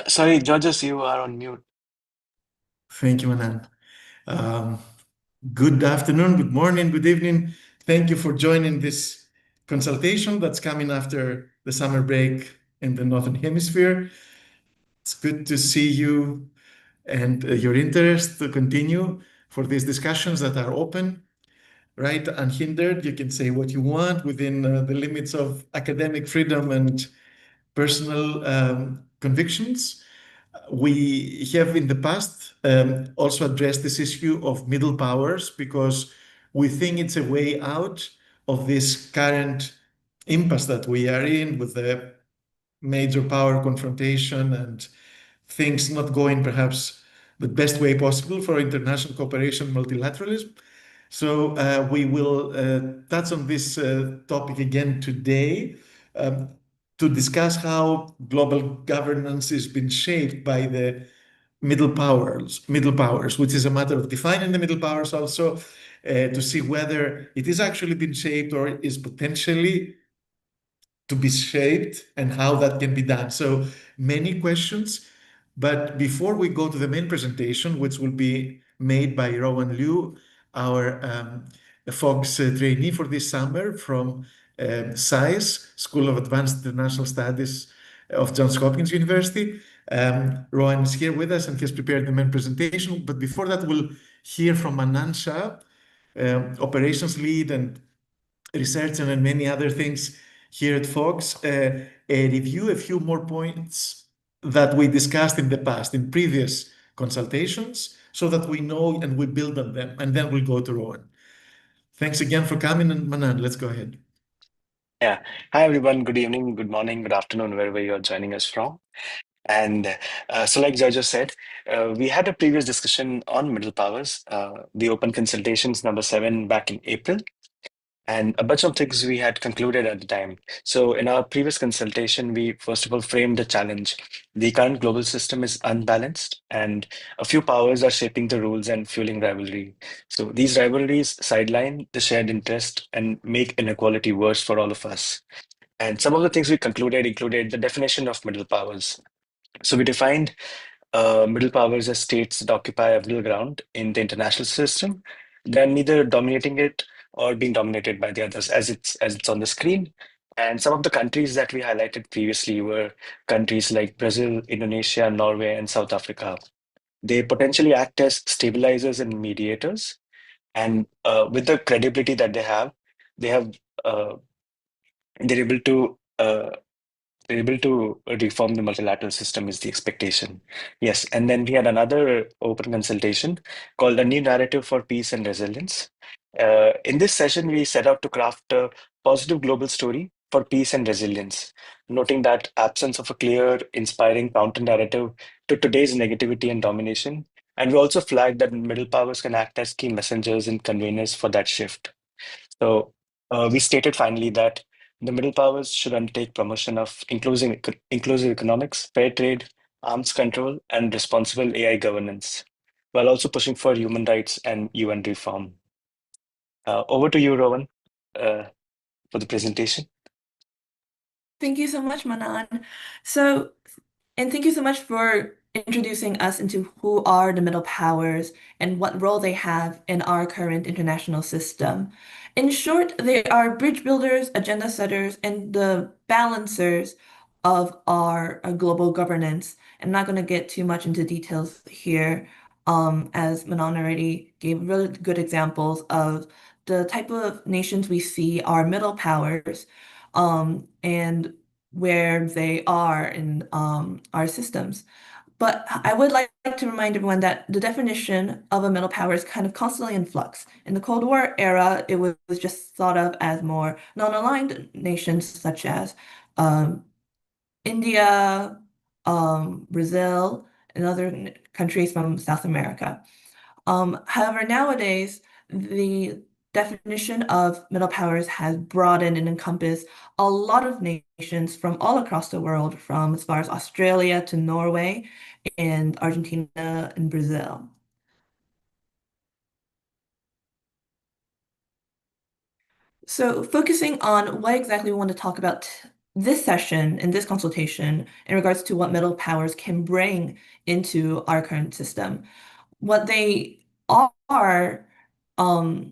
Sorry, Georges, you are on mute. Thank you, Manan. Um, Good afternoon, good morning, good evening. Thank you for joining this consultation that's coming after the summer break in the Northern Hemisphere. It's good to see you and your interest to continue for these discussions that are open, right? Unhindered. You can say what you want within the limits of academic freedom and personal convictions. We have in the past also addressed this issue of middle powers because we think it's a way out of this current impasse that we are in with the major power confrontation and things not going perhaps the best way possible for international cooperation and multilateralism. So we will touch on this topic again today um, to discuss how global governance has been shaped by the middle powers, which is a matter of defining the middle powers also to see whether it is actually been shaped or is potentially to be shaped and how that can be done. So many questions. But before we go to the main presentation, which will be made by Rowan Liu, our FOGS trainee for this summer from SAIS, School of Advanced International Studies of Johns Hopkins University. Rowan is here with us and has prepared the main presentation. But before that, we'll hear from Manan Shah, operations lead and research and many other things here at Fox, review a few more points that we discussed in the past, in previous consultations, so that we know and we build on them, and then we'll go to Rowan. Thanks again for coming, and Manan, let's go ahead. Yeah. Hi, everyone. Good evening, good morning, good afternoon, wherever you're joining us from. And so, like Georges said, we had a previous discussion on middle powers, the open consultations number 7 back in April. And a bunch of things we had concluded at the time. So, in our previous consultation, we first of all framed the challenge. The current global system is unbalanced, and a few powers are shaping the rules and fueling rivalry. So, these rivalries sideline the shared interest and make inequality worse for all of us. And some of the things we concluded included the definition of middle powers. So, we defined middle powers as states that occupy a middle ground in the international system. They're neither dominating it or being dominated by the others, as it's on the screen. And some of the countries that we highlighted previously were countries like Brazil, Indonesia, Norway, and South Africa. They potentially act as stabilizers and mediators. And with the credibility that they have uh, they're able to reform the multilateral system is the expectation. Yes, and then we had another open consultation called A New Narrative for Peace and Resilience. In this session, we set out to craft a positive global story for peace and resilience, noting that absence of a clear, inspiring counter narrative to today's negativity and domination. And we also flagged that middle powers can act as key messengers and conveners for that shift. So we stated finally that the middle powers should undertake promotion of inclusive economics, fair trade, arms control, and responsible AI governance, while also pushing for human rights and UN reform. Over to you, Rowan, uh, for the presentation. Thank you so much, Manan. So, and thank you so much for introducing us into who are the middle powers and what role they have in our current international system. In short, they are bridge builders, agenda setters, and the balancers of our global governance. I'm not going to get too much into details here, as Manan already gave really good examples of the type of nations we see are middle powers, and where they are in our systems. But I would like to remind everyone that the definition of a middle power is kind of constantly in flux. In the Cold War era, it was just thought of as more non-aligned nations such as um, India, Brazil, and other countries from South America. However, nowadays, the definition of middle powers has broadened and encompassed a lot of nations from all across the world, from as far as Australia to Norway and Argentina and Brazil. So, focusing on what exactly we want to talk about this session and this consultation in regards to what middle powers can bring into our current system. What they um,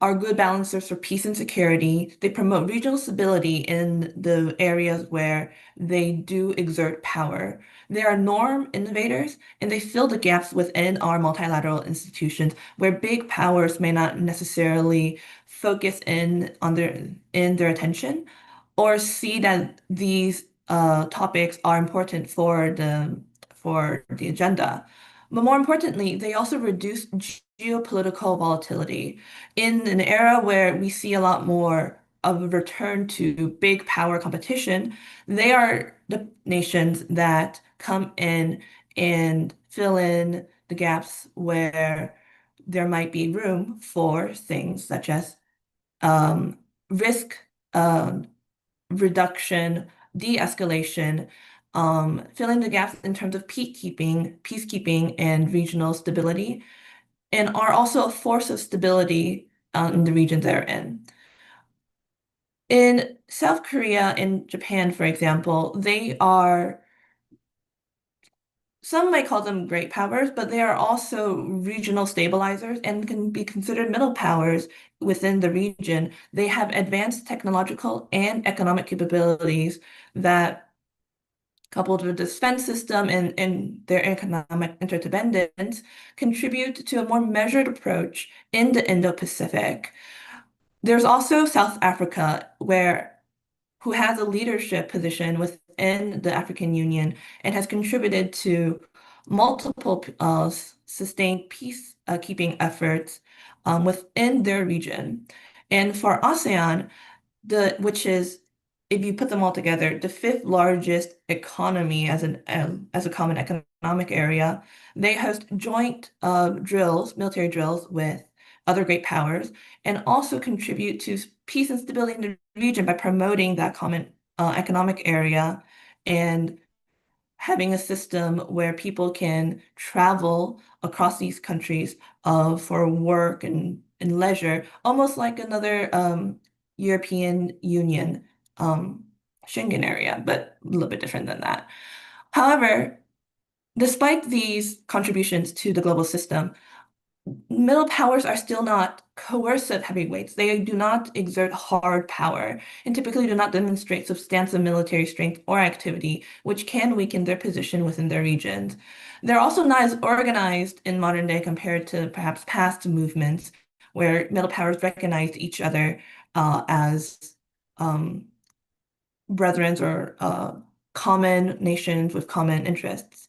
are good balancers for peace and security. They promote regional stability in the areas where they do exert power. They are norm innovators, and they fill the gaps within our multilateral institutions where big powers may not necessarily focus in their attention or see that these topics are important for the agenda. But more importantly, they also reduce geopolitical volatility. In an era where we see a lot more of a return to big power competition, they are the nations that come in and fill in the gaps where there might be room for things such as risk um, reduction, de-escalation, filling the gaps in terms of peacekeeping, and regional stability, and are also a force of stability in the regions they're in. In South Korea and Japan, for example, some might call them great powers, but they are also regional stabilizers and can be considered middle powers within the region. They have advanced technological and economic capabilities that, coupled with the defense system and their economic interdependence, contribute to a more measured approach in the Indo-Pacific. There's also South Africa, who has a leadership position within the African Union and has contributed to multiple sustained peace keeping efforts within their region. And for ASEAN, which is, if you put them all together, the fifth largest economy as a common economic area. They host joint military drills with other great powers, and also contribute to peace and stability in the region by promoting that common economic area and having a system where people can travel across these countries for work and leisure, almost like another European Union Schengen area, but a little bit different than that. However, despite these contributions to the global system, middle powers are still not coercive heavyweights. They do not exert hard power and typically do not demonstrate substantial military strength or activity, which can weaken their position within their regions. They're also not as organized in modern day compared to perhaps past movements where middle powers recognized each other as brethren or common nations with common interests.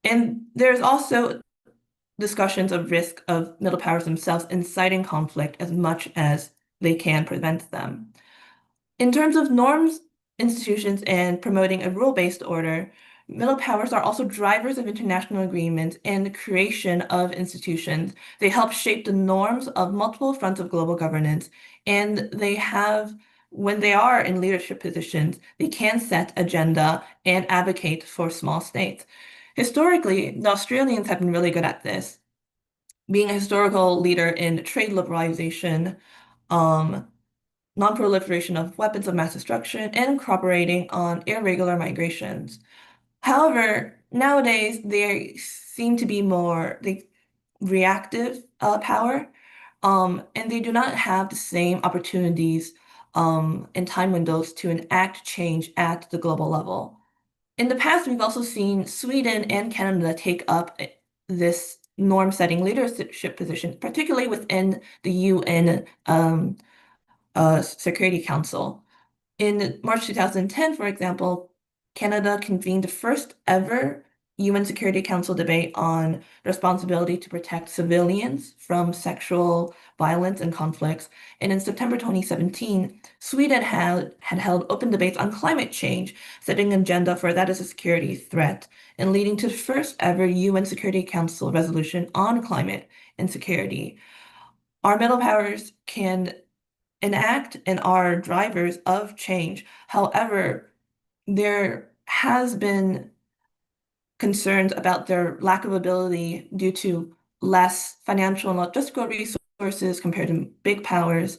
And there's also discussions of risk of middle powers themselves inciting conflict as much as they can prevent them. In terms of norms, institutions, and promoting a rule-based order, middle powers are also drivers of international agreements and the creation of institutions. They help shape the norms of multiple fronts of global governance, and when they are in leadership positions, they can set agenda and advocate for small states. Historically, the Australians have been really good at this, being a historical leader in trade liberalization, non-proliferation of weapons of mass destruction, and cooperating on irregular migrations. However, nowadays they seem to be more reactive power, and they do not have the same opportunities and time windows to enact change at the global level. In the past, we've also seen Sweden and Canada take up this norm-setting leadership position, particularly within the UN Security Council. In March 2010, for example, Canada convened the first ever UN Security Council debate on responsibility to protect civilians from sexual violence and conflicts. And in September 2017, Sweden had held open debates on climate change, setting an agenda for that as a security threat, and leading to the first ever UN Security Council resolution on climate and security. Our middle powers can enact and are drivers of change. However, there has been concerns about their lack of ability due to less financial and logistical resources compared to big powers,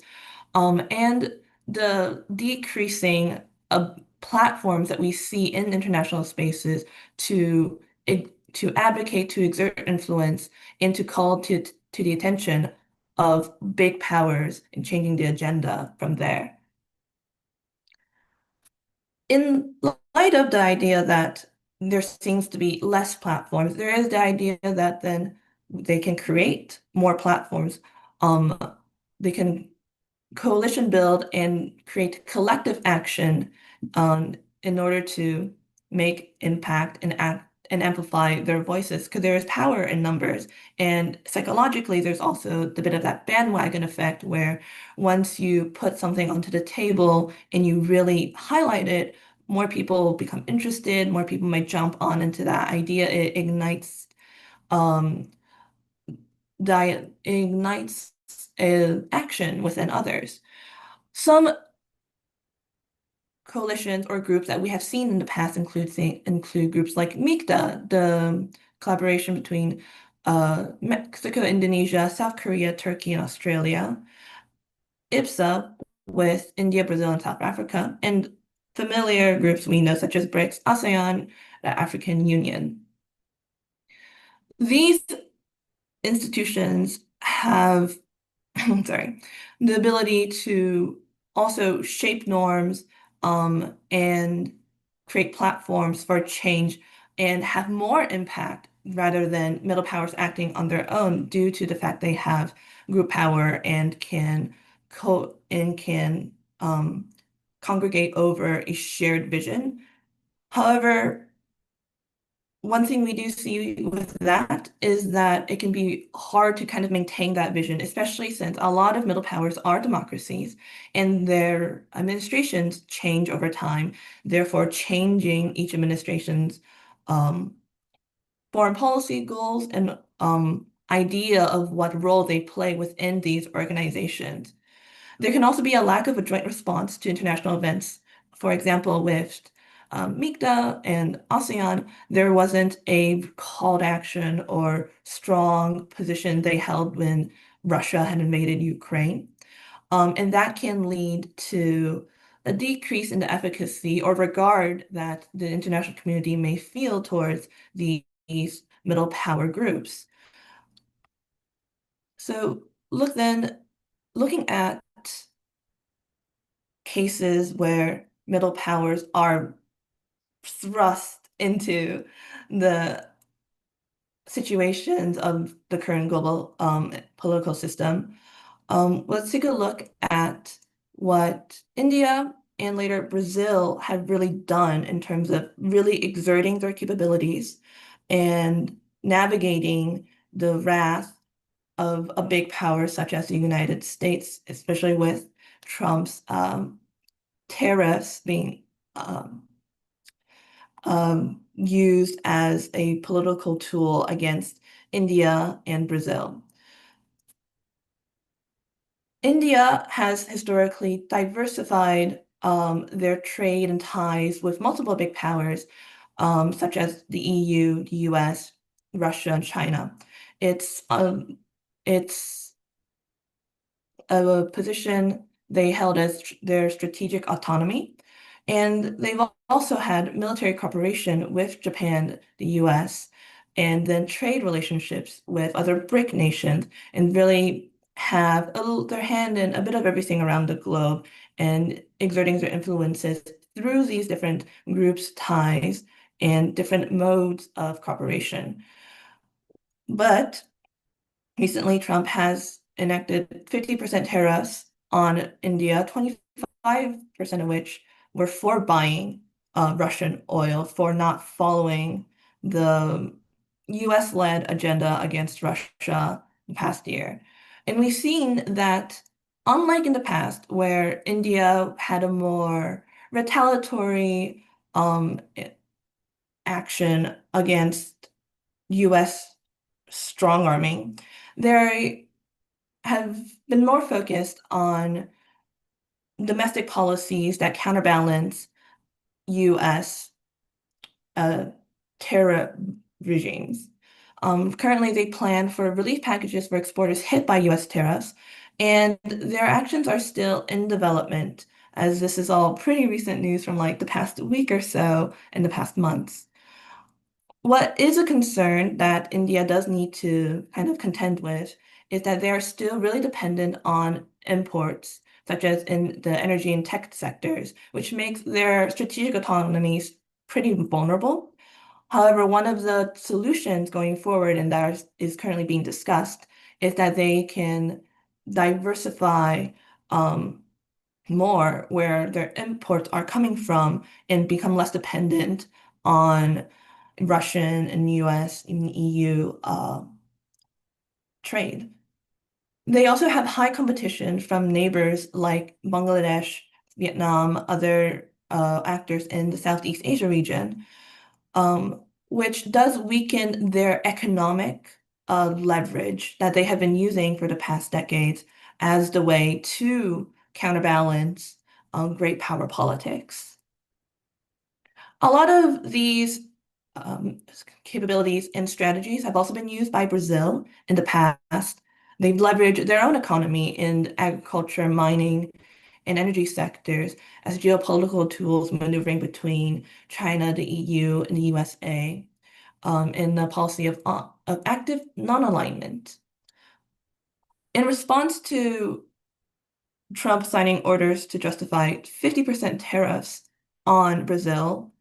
and the decreasing of platforms that we see in international spaces to to advocate, to exert influence, and to call to the attention of big powers and changing the agenda from there. In light of the idea that there seems to be less platforms, there is the idea that then they can create more platforms. They can coalition build and create collective action in order to make impact and act and amplify their voices because there is power in numbers. And psychologically, there's also the bit of that bandwagon effect where once you put something onto the table and you really highlight it, more people become interested, more people might jump on into that idea. It ignites um, ignites action within others. Some coalitions or groups that we have seen in the past include groups like MIKTA, the collaboration between Mexico, Indonesia, South Korea, Turkey, and Australia, IBSA with India, Brazil, and South Africa, and familiar groups we know such as BRICS, ASEAN, the African Union. These institutions have sorry, the ability to also shape norms and create platforms for change and have more impact rather than middle powers acting on their own due to the fact they have group power and can congregate over a shared vision. However, one thing we do see with that is that it can be hard to kind of maintain that vision, especially since a lot of middle powers are democracies and their administrations change over time, therefore changing each administration's um, foreign policy goals and idea of what role they play within these organizations. There can also be a lack of a joint response to international events. For example, with MIKTA and ASEAN, there wasn't a call to action or strong position they held when Russia had invaded Ukraine. And that can lead to a decrease in the efficacy or regard that the international community may feel towards these middle power groups. So looking at cases where middle powers are thrust into the situations of the current global political system, let's take a look at what India and later Brazil have really done in terms of really exerting their capabilities and navigating the wrath of a big power such as the United States, especially with Trump's tariffs being used as a political tool against India and Brazil. India has historically diversified their trade and ties with multiple big powers, such as the EU, the US, Russia, and China. It's a position they held as their strategic autonomy. And they've also had military cooperation with Japan, the US, and then trade relationships with other BRIC nations, and really have their hand in a bit of everything around the globe and exerting their influences through these different groups' ties and different modes of cooperation. But recently, Trump has enacted 50% tariffs on India, 25% of which were for buying Russian oil, for not following the US-led agenda against Russia the past year. And we've seen that, unlike in the past, where India had a more retaliatory action against US strong arming, they have been more focused on domestic policies that counterbalance US terror regimes. Currently, they plan for relief packages for exporters hit by US tariffs, and their actions are still in development. as this is all pretty recent news from like the past week or so and the past months. What is a concern that India does need to kind of contend with is that they are still really dependent on imports, such as in the energy and tech sectors, which makes their strategic autonomies pretty vulnerable. However, one of the solutions going forward, and that is currently being discussed, is that they can diversify more where their imports are coming from and become less dependent on Russian and US and EU trade. They also have high competition from neighbors like Bangladesh, Vietnam, other actors in the Southeast Asia region, which does weaken their economic leverage that they have been using for the past decades as the way to counterbalance great power politics. A lot of these capabilities and strategies have also been used by Brazil in the past. They've leveraged their own economy in agriculture, mining, and energy sectors as geopolitical tools maneuvering between China, the EU, and the USA in the policy of active non-alignment. In response to Trump signing orders to justify 50% tariffs on Brazil,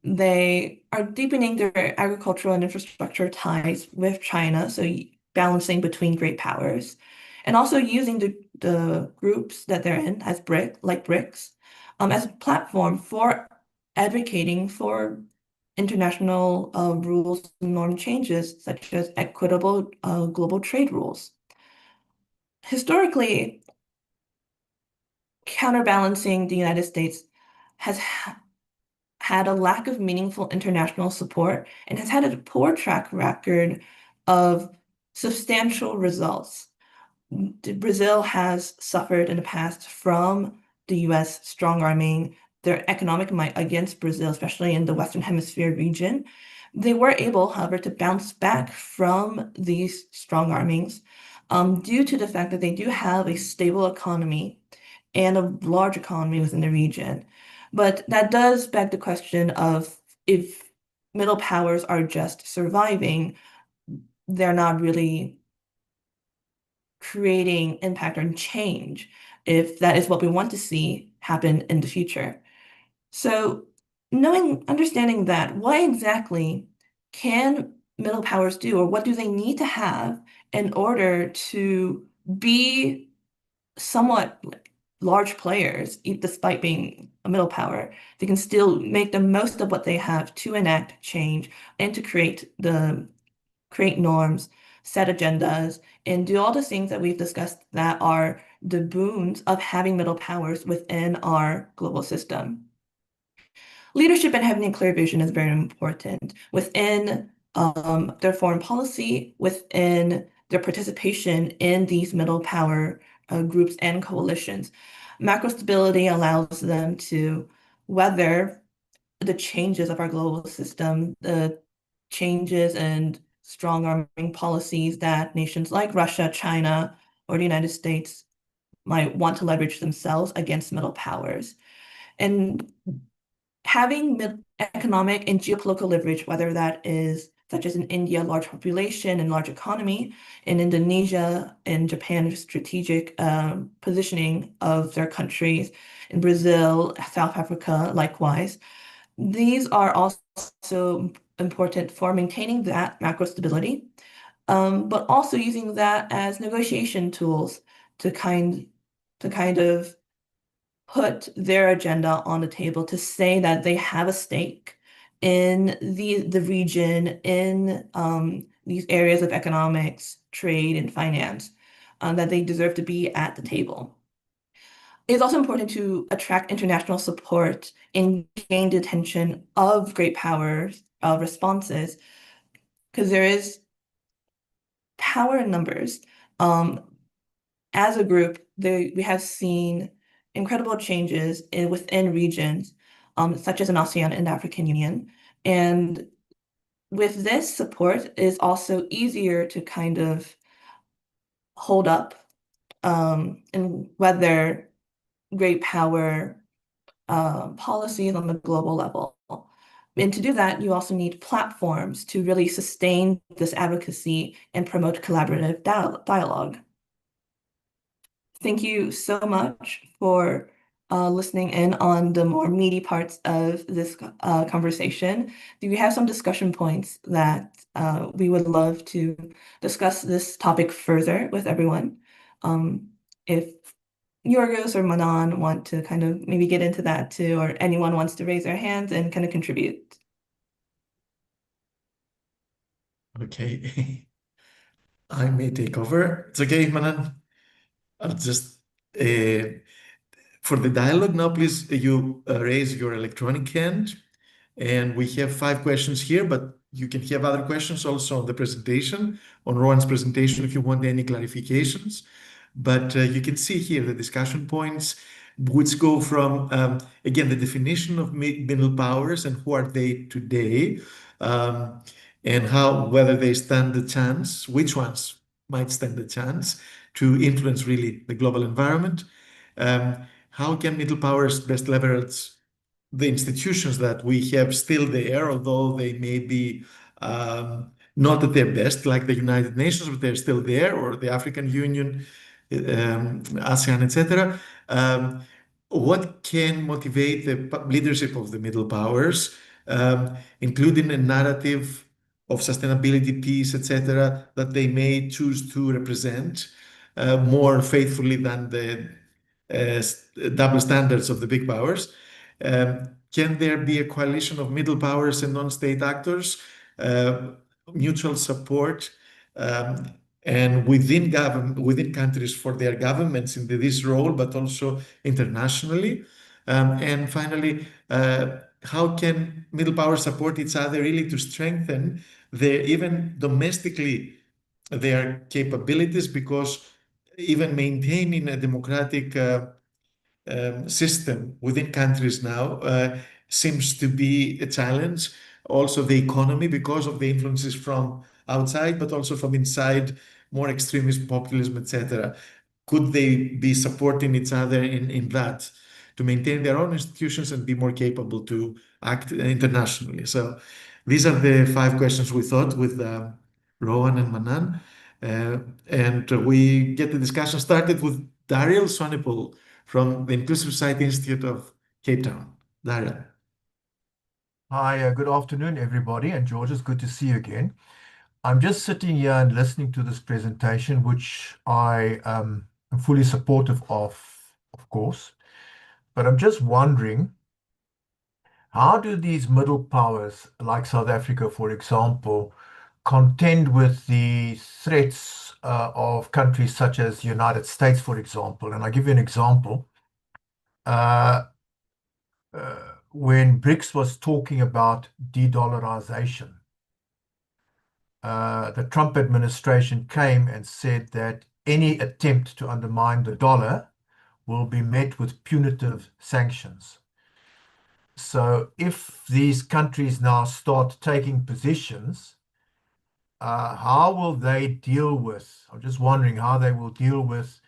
they are deepening their agricultural and infrastructure ties with China, so balancing between great powers, and also using the groups that they're in as BRICS, as a platform for advocating for international rules and norm changes, such as equitable global trade rules. Historically, counterbalancing the United States has had a lack of meaningful international support and has had a poor track record of substantial results. Brazil has suffered in the past from the US strong-arming their economic might against Brazil, especially in the Western Hemisphere region. They were able, however, to bounce back from these strong armings due to the fact that they do have a stable economy and a large economy within the region. But that does beg the question of if middle powers are just surviving, they're not really creating impact or change, if that is what we want to see happen in the future. So understanding that, what exactly can middle powers do, or what do they need to have in order to be somewhat large players, despite being a middle power? They can still make the most of what they have to enact change and to create norms, set agendas, and do all the things that we've discussed that are the boons of having middle powers within our global system. Leadership and having a clear vision is very important within their foreign policy, within their participation in these middle power groups and coalitions. Macro stability allows them to weather the changes of our global system, the changes and strong arming policies that nations like Russia, China, or the United States might want to leverage themselves against middle powers. And having economic and geopolitical leverage, whether that is such as in India, large population and large economy, in Indonesia and Japan, strategic positioning of their countries, in Brazil, South Africa, likewise. These are also important for maintaining that macro stability, but also using that as negotiation tools to kind of put their agenda on the table, to say that they have a stake in the region, in these areas of economics, trade, and finance, that they deserve to be at the table. It's also important to attract international support and gain the attention of great powers responses, because there is power in numbers. As a group, we have seen incredible changes within regions, such as in ASEAN and the African Union. And with this support, it's also easier to kind of hold up and weather great power policies on the global level. And to do that, you also need platforms to really sustain this advocacy and promote collaborative dialogue. Thank you so much for listening in on the more meaty parts of this conversation. Do we have some discussion points that we would love to discuss this topic further with everyone? If Yorgos or Manan want to kind of maybe get into that too, or anyone wants to raise their hands and kind of contribute. Okay. I may take over. It's okay, Manan. I'll just for the dialogue now, please you raise your electronic hand. And we have 5 questions here, but you can have other questions also on the presentation, on Rowan's presentation, if you want any clarifications. But you can see here the discussion points, which go from, again, the definition of middle powers and who are they today, and how, whether they stand a chance, which ones might stand a chance to influence really the global environment. How can middle powers best leverage the institutions that we have still there, although they may be not at their best, like the United Nations, but they're still there, or the African Union, ASEAN, etc. What can motivate the leadership of the middle powers, including a narrative of sustainability, peace, etc., that they may choose to represent more faithfully than the double standards of the big powers? Can there be a coalition of middle powers and non-state actors, mutual support, and within countries for their governments in this role, but also internationally? And finally, how can middle powers support each other really to strengthen their, even domestically, their capabilities? Because even maintaining a democratic system within countries now seems to be a challenge. Also, the economy, because of the influences from outside, but also from inside, more extremist populism, etc. Could they be supporting each other in that to maintain their own institutions and be more capable to act internationally? So these are the 5 questions we thought with Rowan and Manan. And we get the discussion started with Daryl Sonipol from the Inclusive Society Institute of Cape Town. Daryl. Hi, good afternoon, everybody. And George, it's good to see you again. I'm just sitting here and listening to this presentation, which I am fully supportive of course. But I'm just wondering, how do these middle powers, like South Africa, for example, contend with the threats of countries such as the United States, for example? And I'll give you an example. When BRICS was talking about de-dollarization, the Trump administration came and said that any attempt to undermine the dollar will be met with punitive sanctions. So if these countries now start taking positions, how will they deal with, I'm just wondering how they will deal with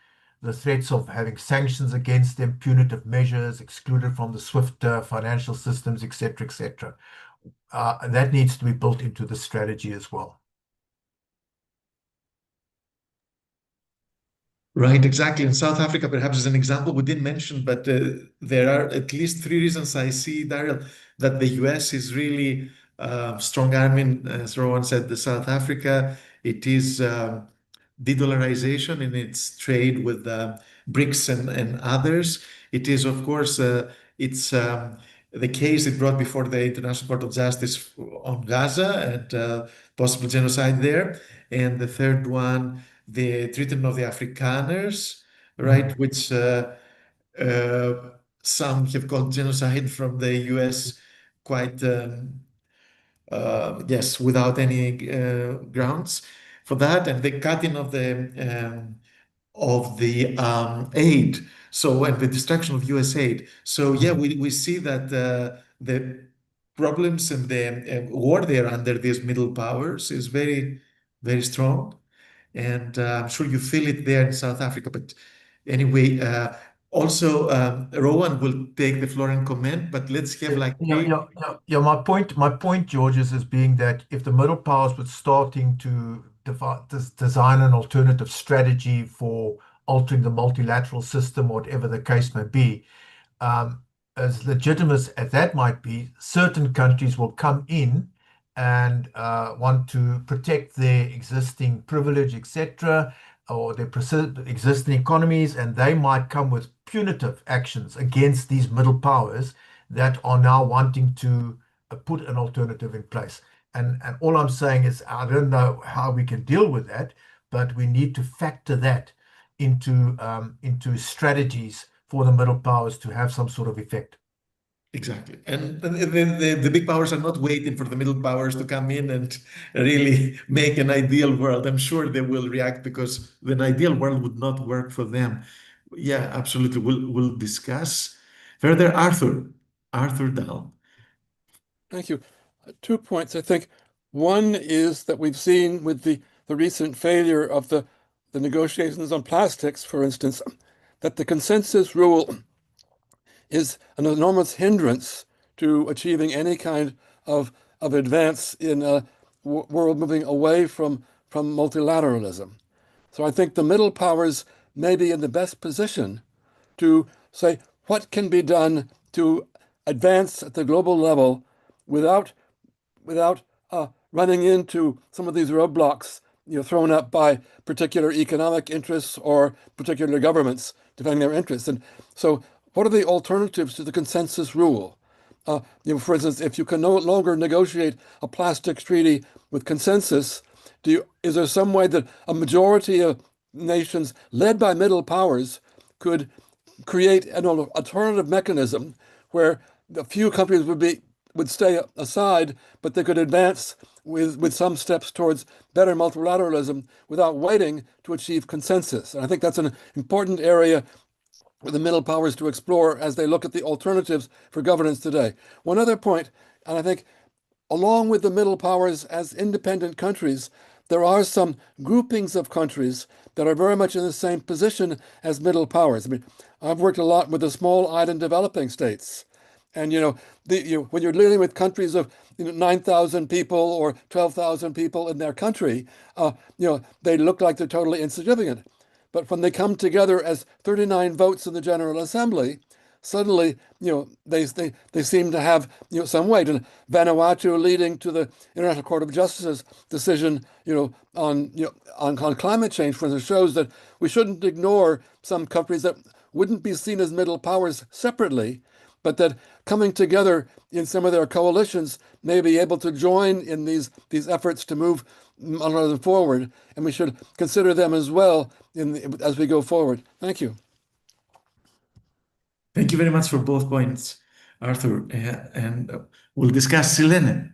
the threats of having sanctions against them, punitive measures, excluded from the SWIFT financial systems, etc., etc. That needs to be built into the strategy as well. Right, exactly. In South Africa, perhaps as an example, we didn't mention, but there are at least 3 reasons I see, Daryl, that the US is really strong arming, as Rowan said, the South Africa. It is de-dollarization in its trade with BRICS and others. It is, of course, it's the case it brought before the International Court of Justice on Gaza and possible genocide there. And the third one, the treatment of the Afrikaners, right, which some have called genocide from the US quite, yes, without any grounds for that, and the cutting of the aid, so, and the destruction of US aid. So yeah, we see that the problems and the war there under these middle powers is very, very strong. And I'm sure you feel it there in South Africa. But anyway, Also, Rowan will take the floor and comment, but let's have like My point, George, is as being that if the middle powers were starting to design an alternative strategy for altering the multilateral system, whatever the case may be, as legitimate as that might be, certain countries will come in and want to protect their existing privilege, etc., or their existing economies, and they might come with punitive actions against these middle powers that are now wanting to put an alternative in place. And all I'm saying is, I don't know how we can deal with that, but we need to factor that into strategies for the middle powers to have some sort of effect. Exactly. And the big powers are not waiting for the middle powers to come in and really make an ideal world. I'm sure they will react because the ideal world would not work for them. Yeah, absolutely. We'll discuss further. Arthur Dahl. Thank you. 2 points, I think. One is that we've seen with the recent failure of the negotiations on plastics, for instance, that the consensus rule is an enormous hindrance to achieving any kind of advance in a world moving away from multilateralism. So I think the middle powers may be in the best position to say what can be done to advance at the global level without running into some of these roadblocks, thrown up by particular economic interests or particular governments defending their interests. And so, what are the alternatives to the consensus rule? For instance, if you can no longer negotiate a plastics treaty with consensus, is there some way that a majority of nations led by middle powers could create an alternative mechanism where a few countries would stay aside, but they could advance with some steps towards better multilateralism without waiting to achieve consensus? And I think that's an important area for the middle powers to explore as they look at the alternatives for governance today. One other point, and I think along with the middle powers as independent countries, there are some groupings of countries that are very much in the same position as middle powers. I mean, I've worked a lot with the small island developing states. And when you're dealing with countries of 9,000 people or 12,000 people in their country, they look like they're totally insignificant. But when they come together as 39 votes in the General Assembly, suddenly, they seem to have, some weight. And Vanuatu leading to the International Court of Justice's decision, on climate change, for instance, shows that we shouldn't ignore some countries that wouldn't be seen as middle powers separately, but that coming together in some of their coalitions may be able to join in these efforts to move forward, and we should consider them as well as we go forward. Thank you. Thank you very much for both points, Arthur. And we'll discuss Silene.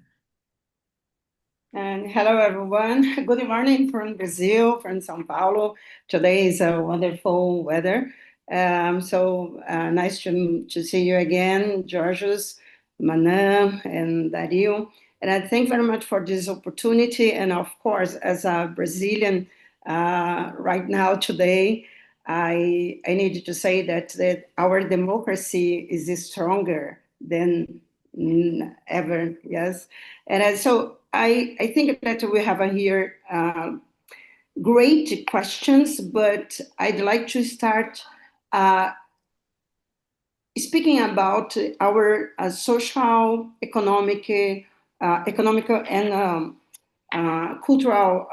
And hello, everyone. Good morning from Brazil, from São Paulo. Today is a wonderful weather. So nice to see you again, Georgios, Manan, and Dario. And I thank very much for this opportunity. And of course, as a Brazilian right now, today, I need to say that our democracy is stronger than ever, yes. And so I think that we have here great questions, but I'd like to start speaking about our social, economical, and cultural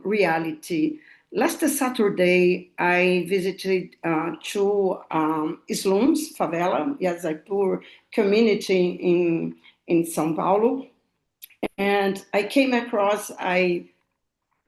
reality. Last Saturday, I visited two slums, favela, yes, a poor community in São Paulo. And I came across a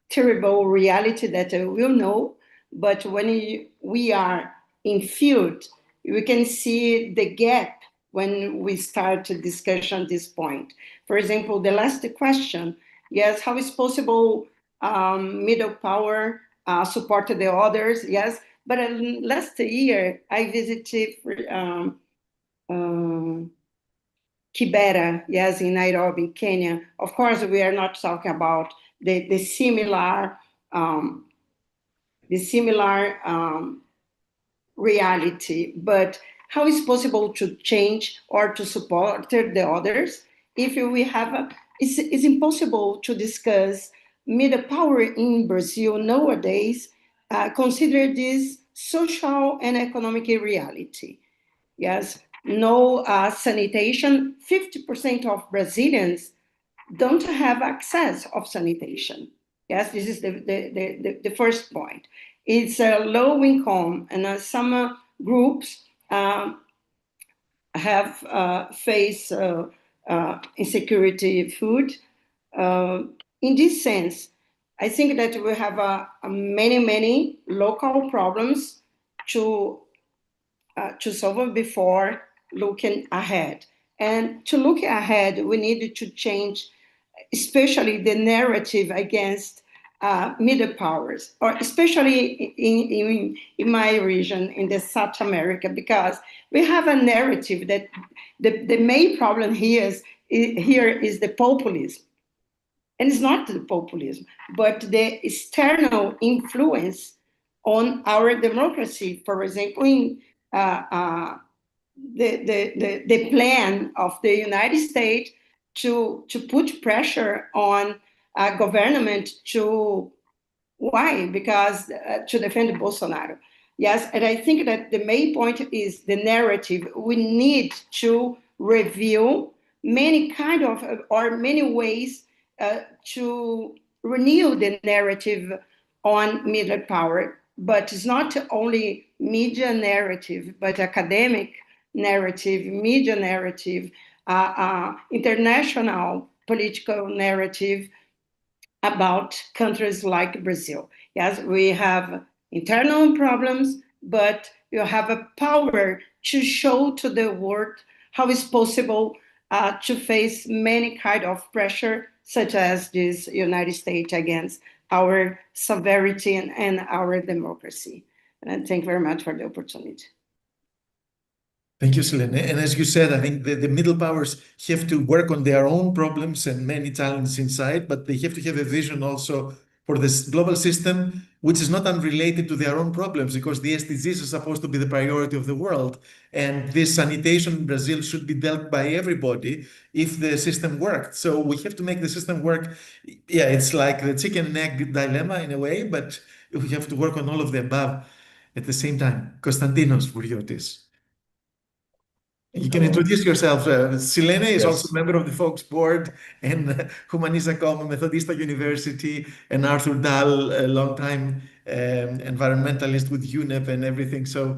terrible reality that we'll know, but when we are in field, we can see the gap when we start a discussion at this point. For example, the last question, yes, how is possible middle power support the others? Yes, but last year I visited Kibera, yes, in Nairobi, Kenya. Of course, we are not talking about the similar reality, but how is possible to change or to support the others if we have it's impossible to discuss middle power in Brazil nowadays, consider this social and economic reality. Yes, no sanitation. 50% of Brazilians don't have access of sanitation. Yes, this is the first point. It's a low income, and some groups have faced insecurity food. In this sense, I think that we have many local problems to solve before looking ahead. And to look ahead, we need to change, especially the narrative against middle powers, or especially in my region, in the South America, because we have a narrative that the main problem here is the populism. And it's not the populism, but the external influence on our democracy. For example, in the plan of the United States to put pressure on government to, why? Because to defend Bolsonaro. Yes, and I think that the main point is the narrative. We need to review many kind of, or many ways to renew the narrative on middle power. But it's not only media narrative, but academic narrative, media narrative, international political narrative about countries like Brazil. Yes, we have internal problems, but you have a power to show to the world how it's possible to face many kind of pressure, such as this United States against our sovereignty and our democracy. And I thank you very much for the opportunity. Thank you, Selene. And as you said, I think the middle powers have to work on their own problems and many challenges inside, but they have to have a vision also for this global system, which is not unrelated to their own problems, because the SDGs are supposed to be the priority of the world. And this sanitation in Brazil should be dealt by everybody if the system worked. So we have to make the system work. Yeah, it's like the chicken and egg dilemma in a way, but we have to work on all of the above at the same time. Konstantinos Vouriotis. You can introduce yourself. Silene is also a member of the Folks Board, and Humanisa Koma, Methodista University, and Arthur Dahl, a long-time environmentalist with UNEP and everything. So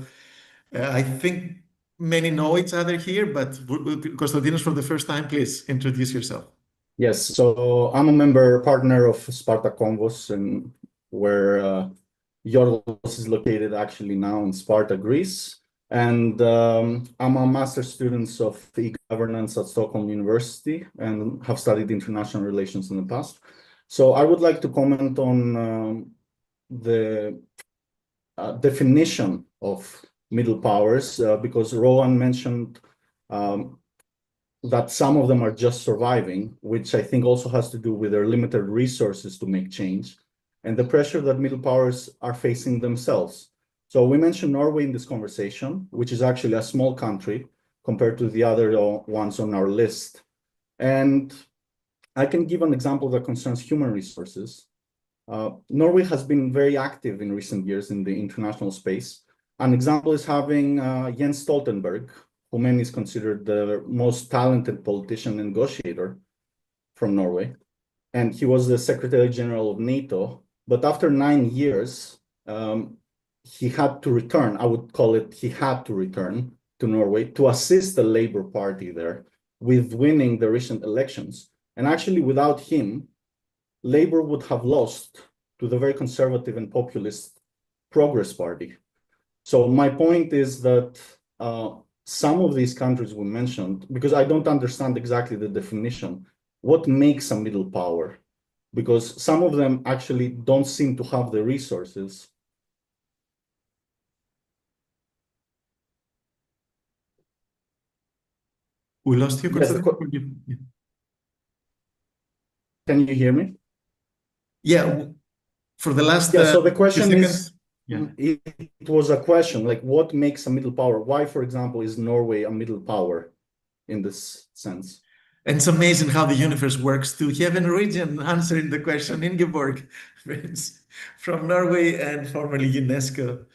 I think many know each other here, but Konstantinos, for the first time, please introduce yourself. Yes, so I'm a member partner of Sparta Convos, and where Yorgos is located actually now in Sparta, Greece. And I'm a master's student of e-governance at Stockholm University and have studied international relations in the past. So I would like to comment on the definition of middle powers, because Rowan mentioned that some of them are just surviving, which I think also has to do with their limited resources to make change and the pressure that middle powers are facing themselves. So we mentioned Norway in this conversation, which is actually a small country compared to the other ones on our list. And I can give an example that concerns human resources. Norway has been very active in recent years in the international space. An example is having Jens Stoltenberg, who many is considered the most talented politician and negotiator from Norway. And he was the Secretary General of NATO. But after 9 years, he had to return, I would call it, he had to return to Norway to assist the Labour Party there with winning the recent elections. And actually, without him, Labour would have lost to the very conservative and populist Progress Party. So my point is that some of these countries we mentioned, because I don't understand exactly the definition, what makes a middle power? Because some of them actually don't seem to have the resources. We lost you, Yes, can you hear me? Yeah, for the last so the few question seconds, is, It was a question like, what makes a middle power? Why, for example, is Norway a middle power in this sense? And it's amazing how the universe works too. You have a Norwegian answering the question, Ingeborg, friends from Norway and formerly UNESCO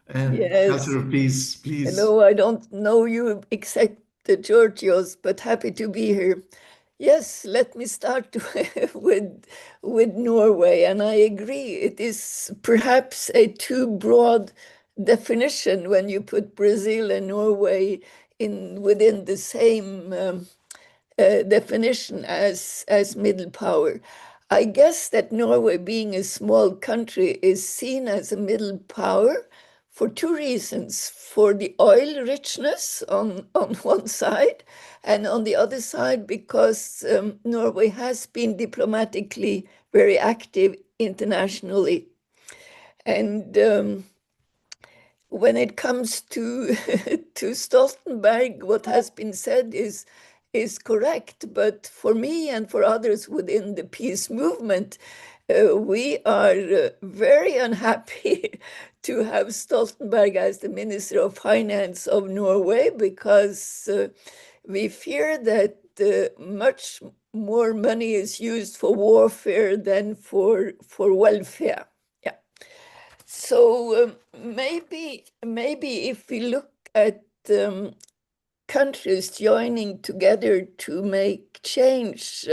and Yes. Culture of Peace, please. Hello, I don't know you except the Georgios, but happy to be here. Yes, let me start with Norway, and I agree. It is perhaps a too broad definition when you put Brazil and Norway within the same definition as middle power. I guess that Norway, being a small country, is seen as a middle power for two reasons: for the oil richness on one side, and on the other side, because Norway has been diplomatically very active internationally. And when it comes to to Stoltenberg, what has been said is correct. But for me and for others within the peace movement, we are very unhappy to have Stoltenberg as the Minister of Finance of Norway, because we fear that much more money is used for warfare than for welfare. Yeah. So maybe if we look at countries joining together to make change,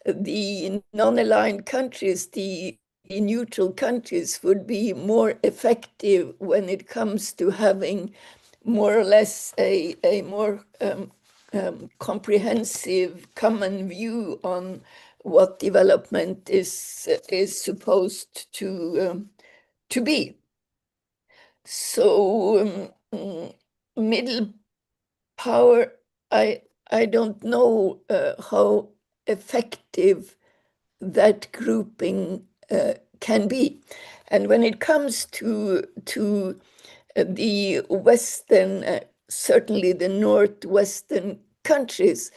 the non-aligned countries, the neutral countries, would be more effective when it comes to having more or less a more comprehensive common view on what development is supposed to be. So middle power, I don't know how effective that grouping can be. And when it comes to the Western, certainly the Northwestern countries,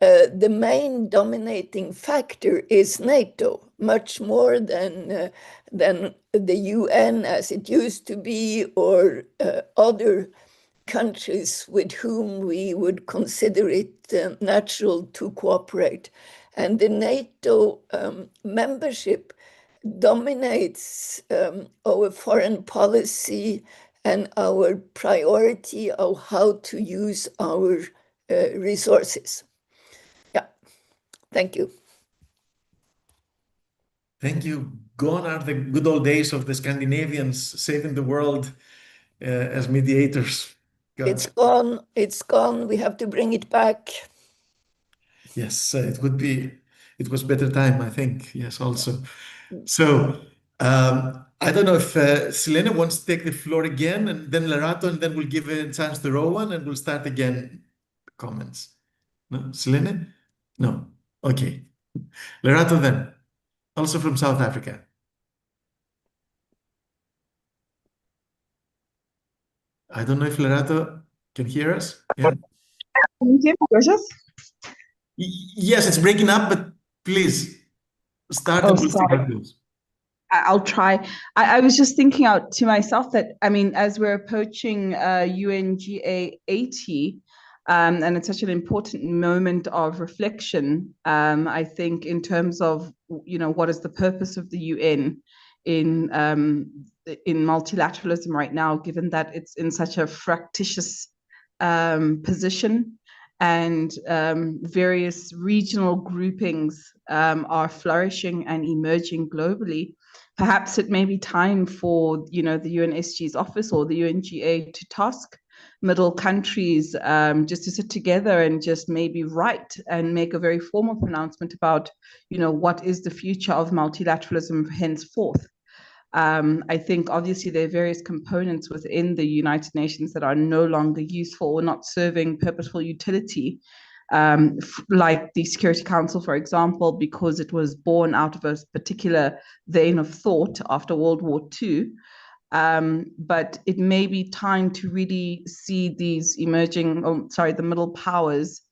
the main dominating factor is NATO, much more than the UN as it used to be, or other countries with whom we would consider it natural to cooperate. And the NATO membership dominates our foreign policy and our priority of how to use our resources. Yeah, thank you. Thank you. Gone are the good old days of the Scandinavians saving the world as mediators. It's gone. It's gone. We have to bring it back. Yes, it was better time, I think. Yes, also. So I don't know if Silene wants to take the floor again, and then Lerato, and then we'll give a chance to Rowan, and we'll start again comments. No, Silene? No. Okay. Lerato then, also from South Africa. I don't know if Lerato can hear us. Yeah. Can you hear me, Georgios? Yes, it's breaking up, but please start and we'll see how it goes. I'll try. I was just thinking out to myself that, I mean, as we're approaching UNGA 80, and it's such an important moment of reflection, I think, in terms of, what is the purpose of the UN in multilateralism right now, given that it's in such a fractious position, and various regional groupings are flourishing and emerging globally. Perhaps it may be time for, the UNSG's office or the UNGA to task middle countries just to sit together and just maybe write and make a very formal pronouncement about, what is the future of multilateralism henceforth. I think obviously there are various components within the United Nations that are no longer useful or not serving purposeful utility, like the Security Council, for example, because it was born out of a particular vein of thought after World War II. But it may be time to really see these the middle powers,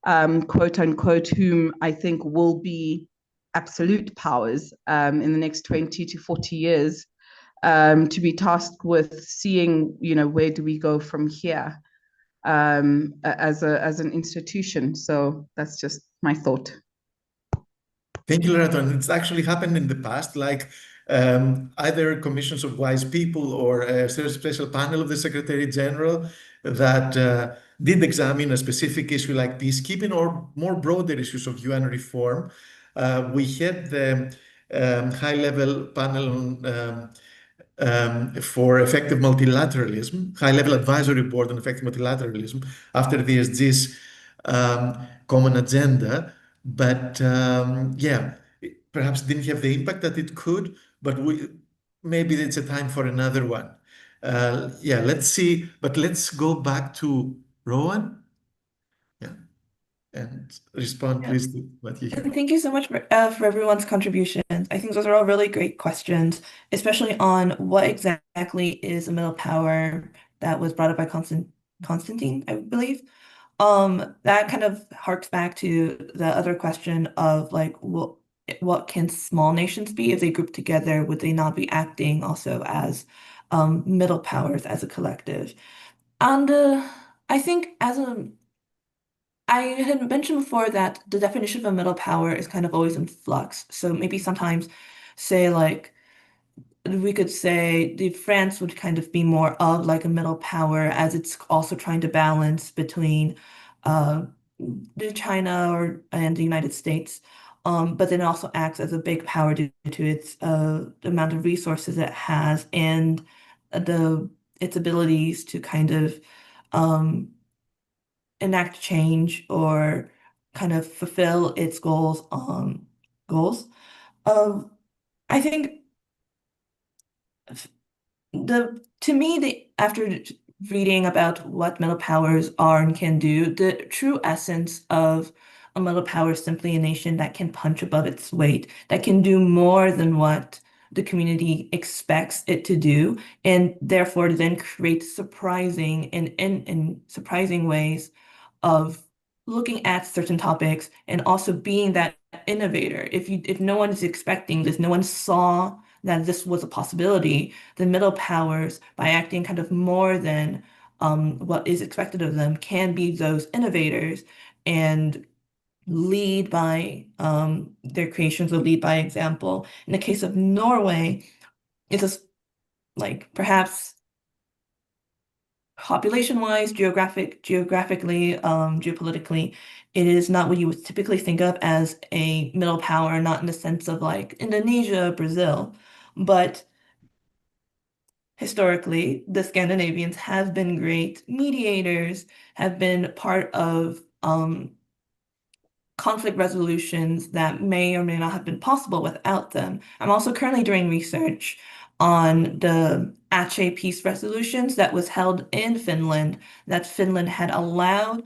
quote unquote, whom I think will be absolute powers in the next 20 to 40 years, to be tasked with seeing, where do we go from here as an institution. So that's just my thought. Thank you, Loreto. And it's actually happened in the past, like either commissions of wise people or a special panel of the Secretary General that did examine a specific issue like peacekeeping or more broader issues of UN reform. We had the high-level panel on for effective multilateralism, high-level advisory board on effective multilateralism after the SG's common agenda. But yeah, perhaps didn't have the impact that it could, but maybe it's a time for another one. Yeah, let's see. But let's go back to Rowan. Yeah, and respond, please, to what you hear. Thank you so much for everyone's contributions. I think those are all really great questions, especially on what exactly is a middle power that was brought up by Constantine, I believe. That kind of harks back to the other question of like, what can small nations be if they group together? Would they not be acting also as middle powers as a collective? And I think I had mentioned before that the definition of a middle power is kind of always in flux. So maybe sometimes say like we could say France would kind of be more of like a middle power as it's also trying to balance between China and the United States. But then it also acts as a big power due to its the amount of resources it has and its abilities to kind of enact change or kind of fulfill its goals. I think to me, after reading about what middle powers are and can do, the true essence of a middle power is simply a nation that can punch above its weight, that can do more than what the community expects it to do, and therefore then create surprising and surprising ways of looking at certain topics and also being that innovator. If no one is expecting this, no one saw that this was a possibility, the middle powers, by acting kind of more than what is expected of them, can be those innovators and lead by their creations or lead by example. In the case of Norway, it's just like perhaps population-wise, geographically, geopolitically, it is not what you would typically think of as a middle power, not in the sense of like Indonesia, Brazil, but historically, the Scandinavians have been great mediators, have been part of conflict resolutions that may or may not have been possible without them. I'm also currently doing research on the Aceh peace resolutions that was held in Finland, that Finland had allowed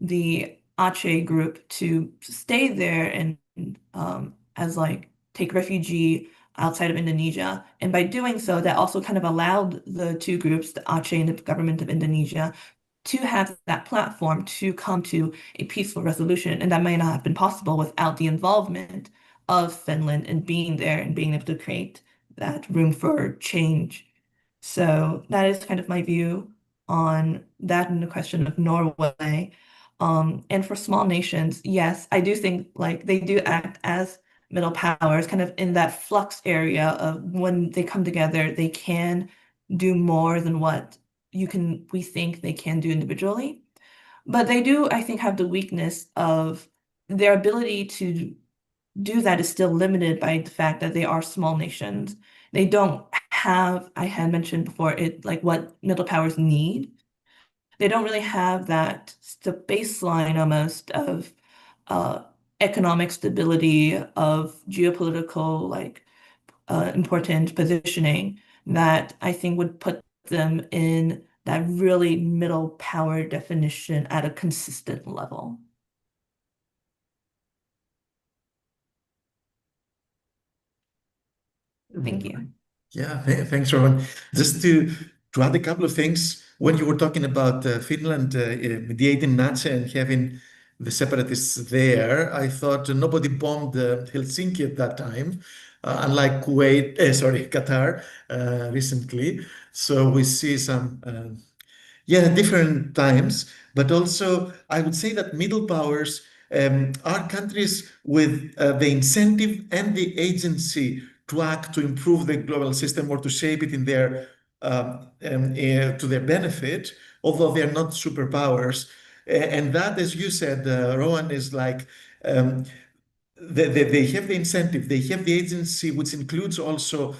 the Aceh group to stay there and as like take refugee outside of Indonesia. And by doing so, that also kind of allowed the two groups, the Aceh and the government of Indonesia, to have that platform to come to a peaceful resolution. And that may not have been possible without the involvement of Finland and being there and being able to create that room for change. So that is kind of my view on that and the question of Norway. And for small nations, yes, I do think like they do act as middle powers, kind of in that flux area of when they come together, they can do more than what we think they can do individually. But they do, I think, have the weakness of their ability to do that is still limited by the fact that they are small nations. They don't have, I had mentioned before, like what middle powers need. They don't really have the baseline almost of economic stability, of geopolitical like important positioning that I think would put them in that really middle power definition at a consistent level. Thank you. Yeah, thanks, Rowan. Just to add a couple of things, when you were talking about Finland mediating Aceh and having the separatists there, I thought nobody bombed Helsinki at that time. unlike Qatar recently. So we see some different times, but also I would say that middle powers are countries with the incentive and the agency to act to improve the global system or to shape it in their to their benefit, although they are not superpowers. And that, as you said, Rowan, is like they have the incentive, they have the agency, which includes also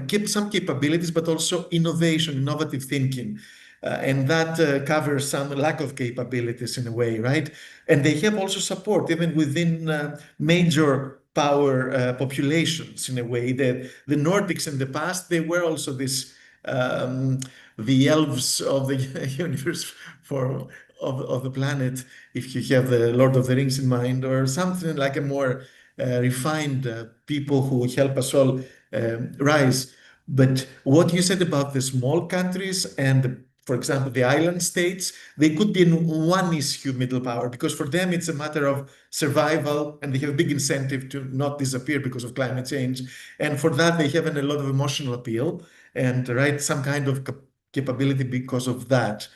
keep some capabilities, but also innovation, innovative thinking. And that covers some lack of capabilities in a way, right? And they have also support, even within major power populations in a way. The Nordics in the past, they were also the elves of the universe of the planet, if you have the Lord of the Rings in mind, or something like a more refined people who help us all rise. But what you said about the small countries and, for example, the island states, they could be in one issue middle power, because for them it's a matter of survival and they have a big incentive to not disappear because of climate change. And for that, they have a lot of emotional appeal and some kind of capability because of that.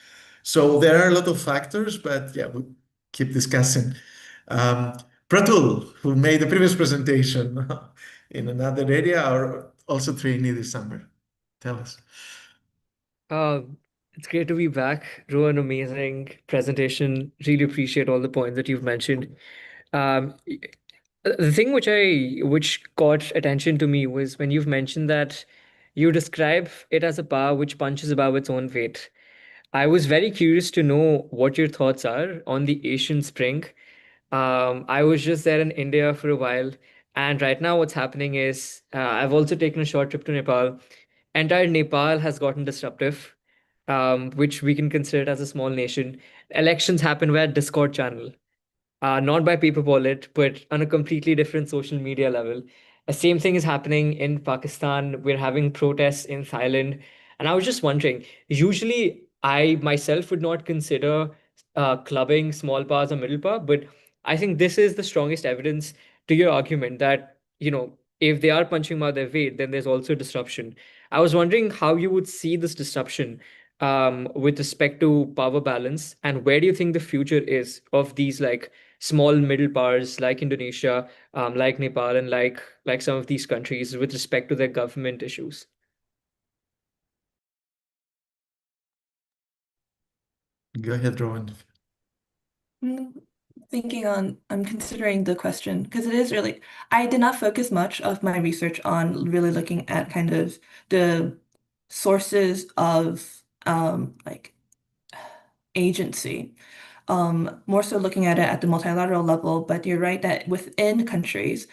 So there are a lot of factors, but yeah, we'll keep discussing. Pratul, who made the previous presentation in another area, are also trainee this summer. Tell us. It's great to be back. Rowan, amazing presentation. Really appreciate all the points that you've mentioned. The thing which caught attention to me was when you've mentioned that you describe it as a power which punches above its own weight. I was very curious to know what your thoughts are on the Asian Spring. I was just there in India for a while, and right now what's happening is I've also taken a short trip to Nepal. Entire Nepal has gotten disruptive, which we can consider it as a small nation. Elections happen via Discord channel, not by paper ballot, but on a completely different social media level. The same thing is happening in Pakistan. We're having protests in Thailand. And I was just wondering, usually I myself would not consider clubbing small powers or middle power, but I think this is the strongest evidence to your argument that, if they are punching above their weight, then there's also disruption. I was wondering how you would see this disruption with respect to power balance, and where do you think the future is of these like small middle powers like Indonesia, like Nepal, and like some of these countries with respect to their government issues? Go ahead, Rowan. I'm considering the question because it is really, I did not focus much of my research on really looking at kind of the sources of like agency. More so looking at it at the multilateral level, but you're right that within countries,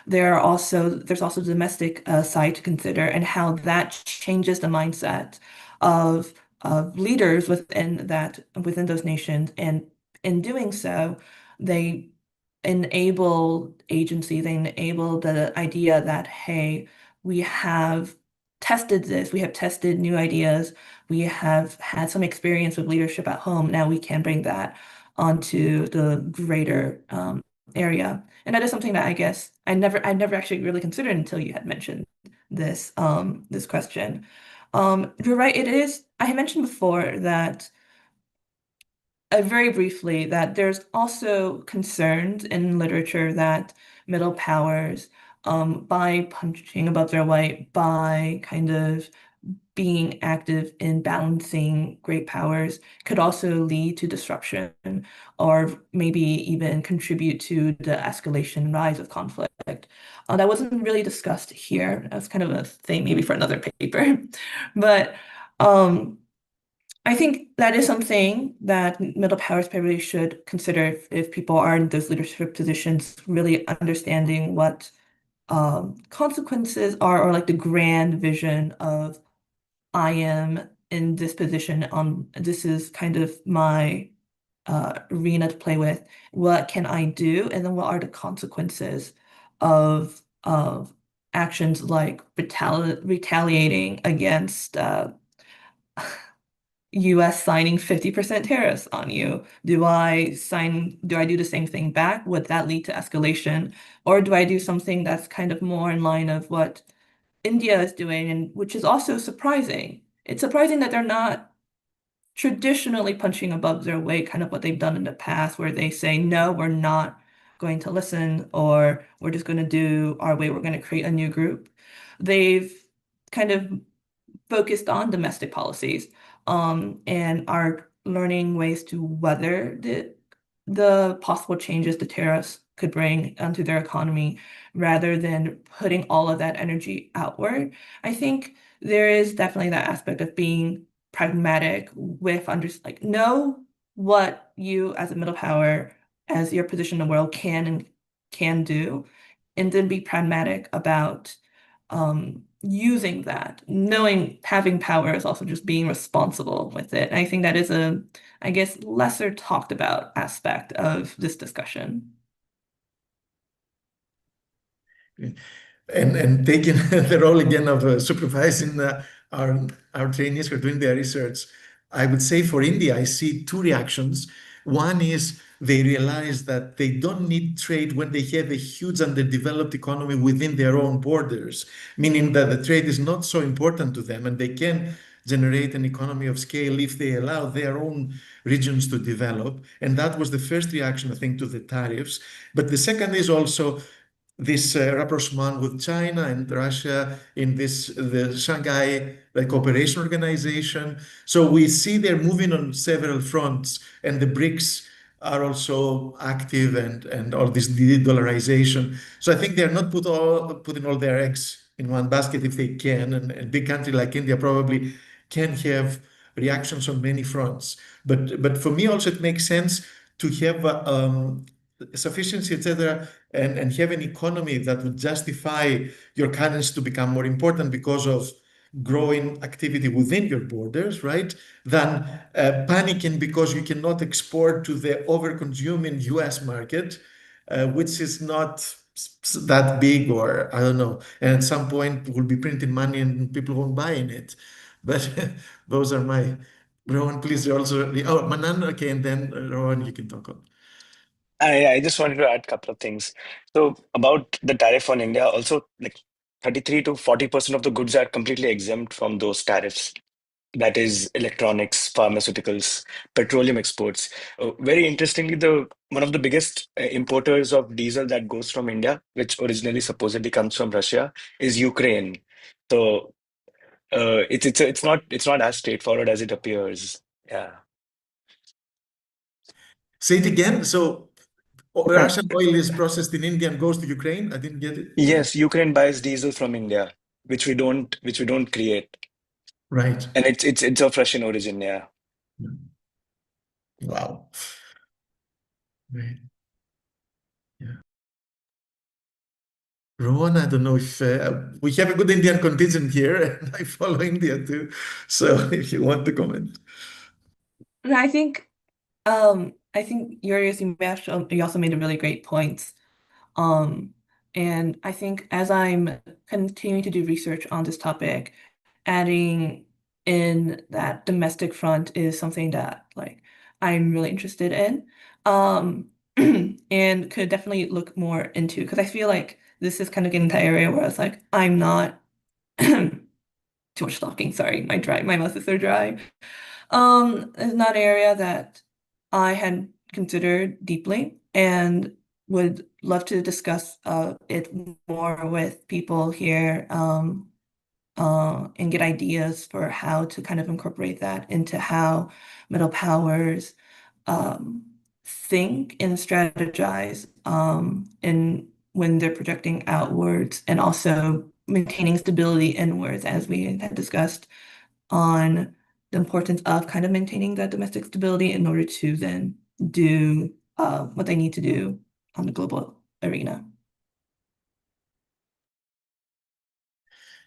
there's also the domestic side to consider and how that changes the mindset of leaders within those nations. And in doing so, they enable agency, they enable the idea that, hey, we have tested this, we have tested new ideas, we have had some experience with leadership at home. Now we can bring that onto the greater area. And that is something that I guess I never actually really considered until you had mentioned this this question. You're right, it is. I had mentioned before that very briefly that there's also concerns in literature that middle powers, by punching above their weight, by kind of being active in balancing great powers, could also lead to disruption or maybe even contribute to the escalation and rise of conflict. That wasn't really discussed here. That's kind of a thing maybe for another paper. But I think that is something that middle powers probably should consider if people are in those leadership positions, really understanding what consequences are, or like the grand vision of, I am in this position, this is kind of my arena to play with. What can I do? And then what are the consequences of actions like retaliating against US signing 50% tariffs on you? Do I do the same thing back? Would that lead to escalation? Or do I do something that's kind of more in line of what India is doing, and which is also surprising. It's surprising that they're not traditionally punching above their weight, kind of what they've done in the past, where they say, no, we're not going to listen, or we're just going to do our way, we're going to create a new group. They've kind of focused on domestic policies, and are learning ways to weather the possible changes the tariffs could bring to their economy, rather than putting all of that energy outward. I think there is definitely that aspect of being pragmatic with know what you as a middle power, as your position in the world can do, and then be pragmatic about using that. Knowing having power is also just being responsible with it. And I think that is I guess, lesser talked about aspect of this discussion. And taking the role again of supervising our trainees who are doing their research, I would say for India, I see two reactions. One is they realize that they don't need trade when they have a huge underdeveloped economy within their own borders, meaning that the trade is not so important to them, and they can generate an economy of scale if they allow their own regions to develop. And that was the first reaction, I think, to the tariffs. But the second is also this rapprochement with China and Russia in the Shanghai Cooperation Organization. So we see they're moving on several fronts, and the BRICS are also active, and all this de-dollarization. So I think they're not putting all their eggs in one basket if they can. And a big country like India probably can have reactions on many fronts. But for me also it makes sense to have sufficiency, etc., and have an economy that would justify your currency to become more important because of growing activity within your borders, right? Than panicking because you cannot export to the over-consuming US market, which is not that big, or I don't know. And at some point we'll be printing money and people won't buy in it. But those are my... Rowan, please also... Oh, Manan, okay, and then Rowan, you can talk on. I just wanted to add a couple of things. So about the tariff on India, also like 33 to 40% of the goods are completely exempt from those tariffs. That is electronics, pharmaceuticals, petroleum exports. Very interestingly, one of the biggest importers of diesel that goes from India, which originally supposedly comes from Russia, is Ukraine. So it's not as straightforward as it appears. Yeah. Say it again. So Russian oil is processed in India and goes to Ukraine. I didn't get it. Yes, Ukraine buys diesel from India, which we don't create. Right. And it's of Russian origin, yeah. Wow. Right. Yeah. Rowan, I don't know if we have a good Indian contingent here, and I follow India too. So if you want to comment. I think Yurius, you also made a really great point. And I think as I'm continuing to do research on this topic, adding in that domestic front is something that I'm really interested in. And could definitely look more into, because I feel like this is kind of getting to the area where it's like I'm not too much talking, sorry, my mouth is so dry. It's not an area that I had considered deeply, and would love to discuss it more with people here, and get ideas for how to kind of incorporate that into how middle powers think and strategize in when they're projecting outwards, and also maintaining stability inwards, as we had discussed on the importance of kind of maintaining that domestic stability in order to then do what they need to do on the global arena.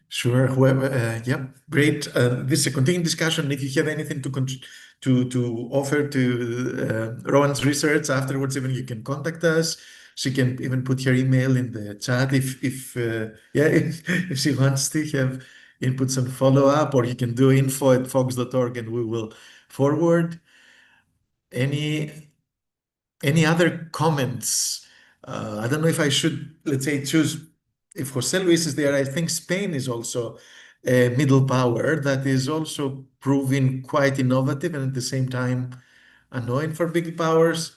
Sure. Whoever, yep, great. This is a continuing discussion. If you have anything to offer to Rowan's research afterwards, even you can contact us. She can even put her email in the chat if she wants to have inputs and follow-up, or you can do info@fox.org and we will forward. Any other comments? I don't know if I should, let's say, choose. If José Luis is there, I think Spain is also a middle power that is also proving quite innovative and at the same time annoying for big powers,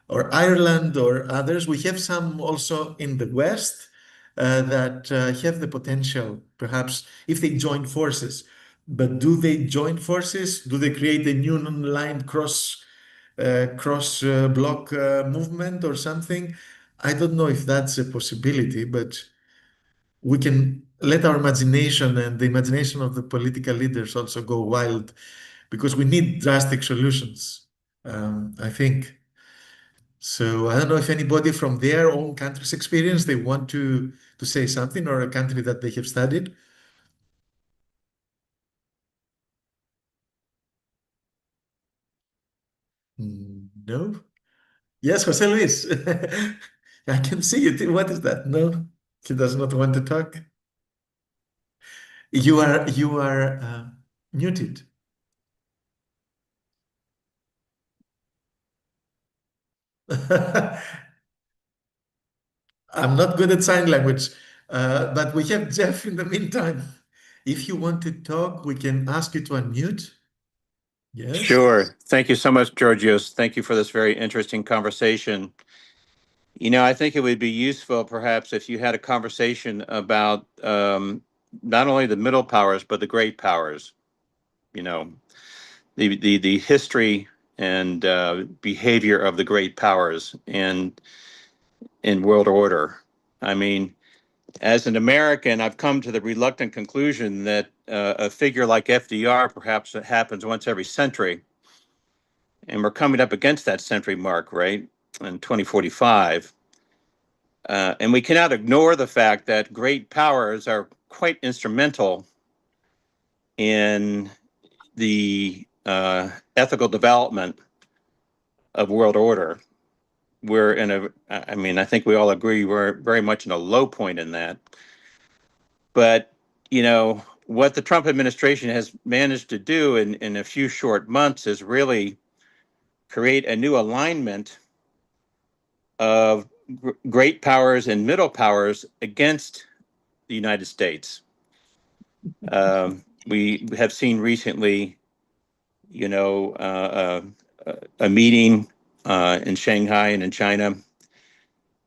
or Ireland or others. We have some also in the West that have the potential, perhaps, if they join forces. But do they join forces? Do they create a new non-aligned cross block movement or something? I don't know if that's a possibility, but we can let our imagination and the imagination of the political leaders also go wild, because we need drastic solutions, I think. So I don't know if anybody from their own country's experience, they want to say something, or a country that they have studied. No? Yes, José Luis. I can see it. What is that? No, he does not want to talk. You are muted. I'm not good at sign language, but we have Jeff in the meantime. If you want to talk, we can ask you to unmute. Yes. Sure. Thank you so much, Georgios. Thank you for this very interesting conversation. You know, I think it would be useful perhaps if you had a conversation about not only the middle powers, but the great powers. You know, the history and behavior of the great powers and in world order. I mean, as an American, I've come to the reluctant conclusion that a figure like FDR, perhaps it happens once every century, and we're coming up against that century mark, right, in 2045. And we cannot ignore the fact that great powers are quite instrumental in the ethical development of world order. We're in a, I mean, I think we all agree we're very much in a low point in that. But, you know, what the Trump administration has managed to do in a few short months is really create a new alignment of great powers and middle powers against the United States. We have seen recently, you know, a meeting in Shanghai and in China,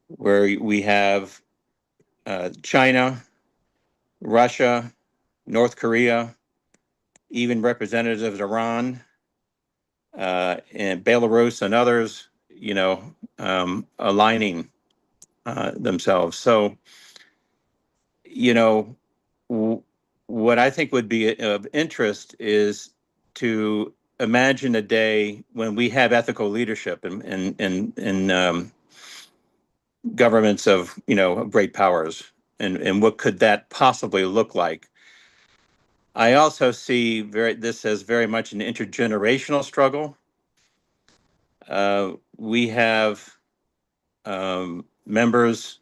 where we have China, Russia, North Korea, even representatives of Iran, and Belarus and others, you know, aligning themselves. So, you know, what I think would be of interest is to imagine a day when we have ethical leadership in governments of, you know, great powers, and what could that possibly look like? I also see this as very much an intergenerational struggle. We have members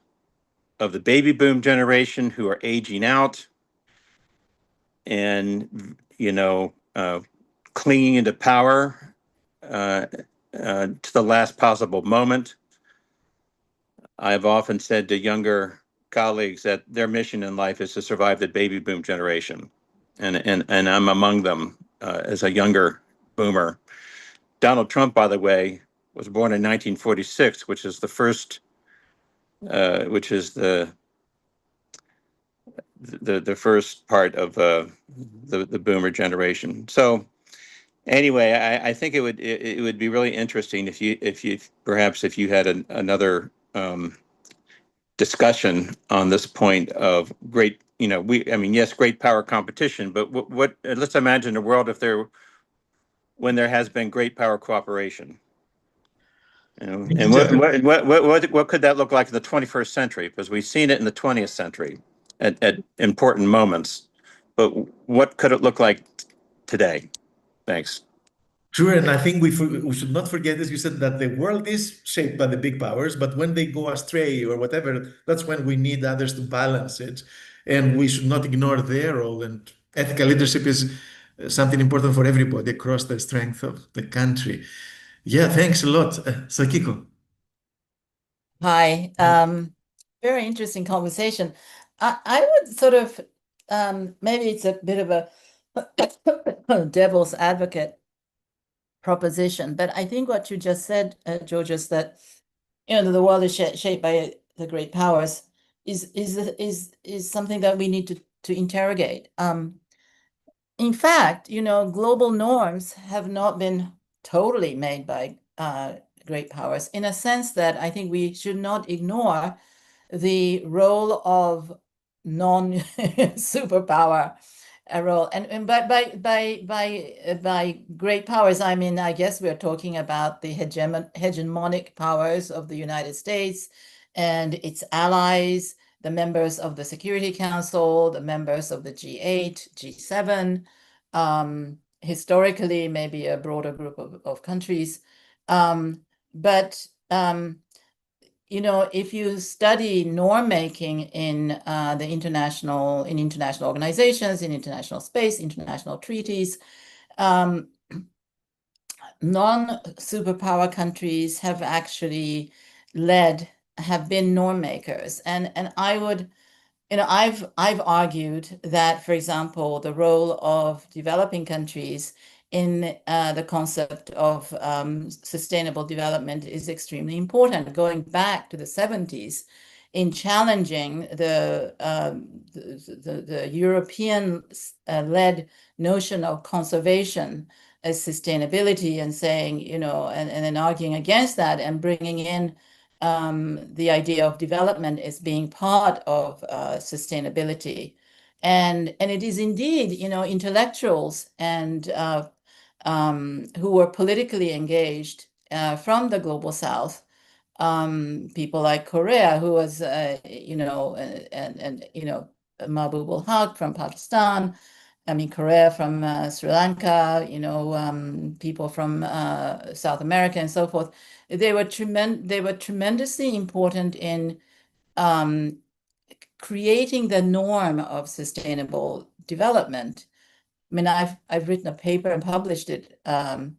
of the baby boom generation who are aging out and, you know, clinging into power to the last possible moment. I've often said to younger colleagues that their mission in life is to survive the baby boom generation. And I'm among them as a younger boomer. Donald Trump, by the way, was born in 1946, which is the first, which is the first part of the boomer generation. So anyway, I think it would be really interesting if you perhaps if you had another discussion on this point of great, you know, I mean, yes, great power competition, but what let's imagine a world when there has been great power cooperation. You know, and what could that look like in the 21st century? Because we've seen it in the 20th century at important moments, but what could it look like today? Thanks. True, and I think we should not forget, as you said, that the world is shaped by the big powers, but when they go astray or whatever, that's when we need others to balance it. and we should not ignore their role. And ethical leadership is something important for everybody across the strength of the country. Yeah, thanks a lot. Sakiko. Hi. Very interesting conversation. I would sort of, maybe it's a bit of a devil's advocate proposition, but I think what you just said, George, is that the world is shaped by the great powers is something that we need to interrogate. In fact, global norms have not been totally made by great powers, in a sense that I think we should not ignore the role of non-superpower role. And by great powers, I mean, I guess we're talking about the hegemonic powers of the United States and its allies, the members of the Security Council, the members of the G8, G7, historically, maybe a broader group of countries. But if you study norm making in international organizations, in international space, international treaties, non-superpower countries have actually have been norm makers. And I would, I've argued that, for example, the role of developing countries in the concept of sustainable development is extremely important, going back to the 70s in challenging the European-led notion of conservation as sustainability, and saying, and then arguing against that and bringing in the idea of development as being part of sustainability. And it is indeed, intellectuals and who were politically engaged from the Global South, people like Correa, who was, Mahbub ul Haq from Pakistan, Correa from Sri Lanka, people from South America and so forth. They were tremendously important in creating the norm of sustainable development. I've written a paper and published it on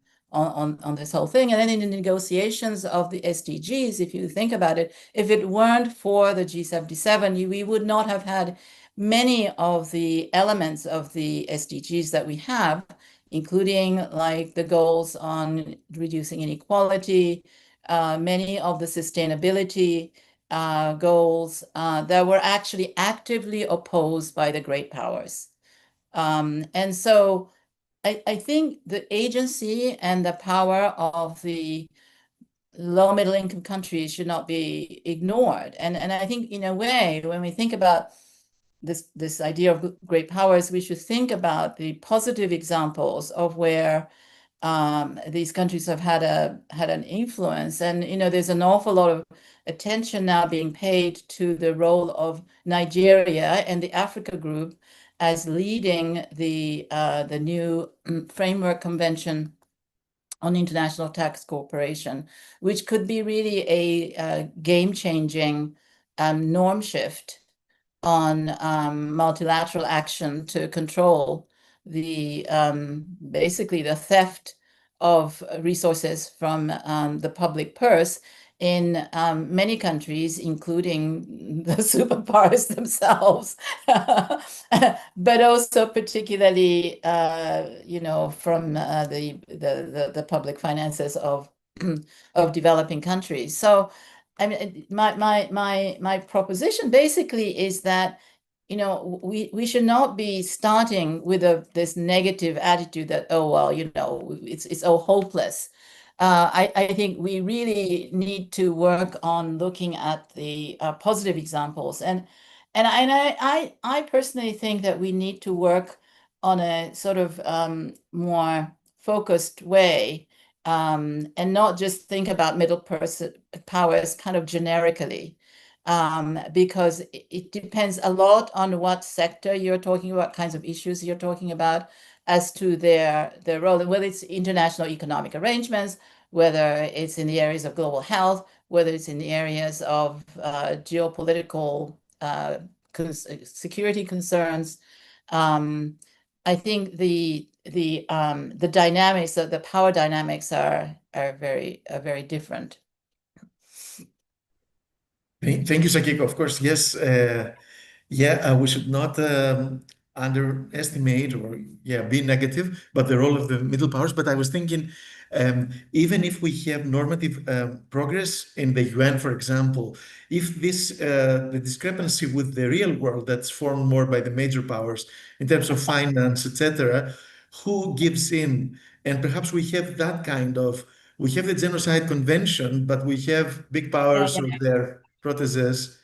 this whole thing. And then in the negotiations of the SDGs, if you think about it, if it weren't for the G77, we would not have had many of the elements of the SDGs that we have, including like the goals on reducing inequality, many of the sustainability goals that were actually actively opposed by the great powers. And so I think the agency and the power of the low middle income countries should not be ignored. And I think in a way, when we think about this idea of great powers, we should think about the positive examples of where these countries have had an influence. And there's an awful lot of attention now being paid to the role of Nigeria and the Africa Group as leading the new Framework Convention on International Tax Cooperation, which could be really a game-changing norm shift on multilateral action to control the basically the theft of resources from the public purse in many countries, including the superpowers themselves, but also particularly, from the public finances of developing countries. So, my proposition basically is that we should not be starting with this negative attitude that, oh well, it's all hopeless. I think we really need to work on looking at the positive examples, and I personally think that we need to work on a sort of more focused way, and not just think about middle powers kind of generically, because it depends a lot on what sector you're talking about, kinds of issues you're talking about, as to their role, whether it's international economic arrangements, whether it's in the areas of global health, whether it's in the areas of geopolitical security concerns. I think the dynamics, the power dynamics are very different. Thank you, Sakiko. Of course, yes. We should not underestimate or be negative, but the role of the middle powers. But I was thinking, even if we have normative progress in the UN, for example, if the discrepancy with the real world that's formed more by the major powers in terms of finance, etc., who gives in? And perhaps we have that we have the Genocide Convention, but we have big powers or their proteges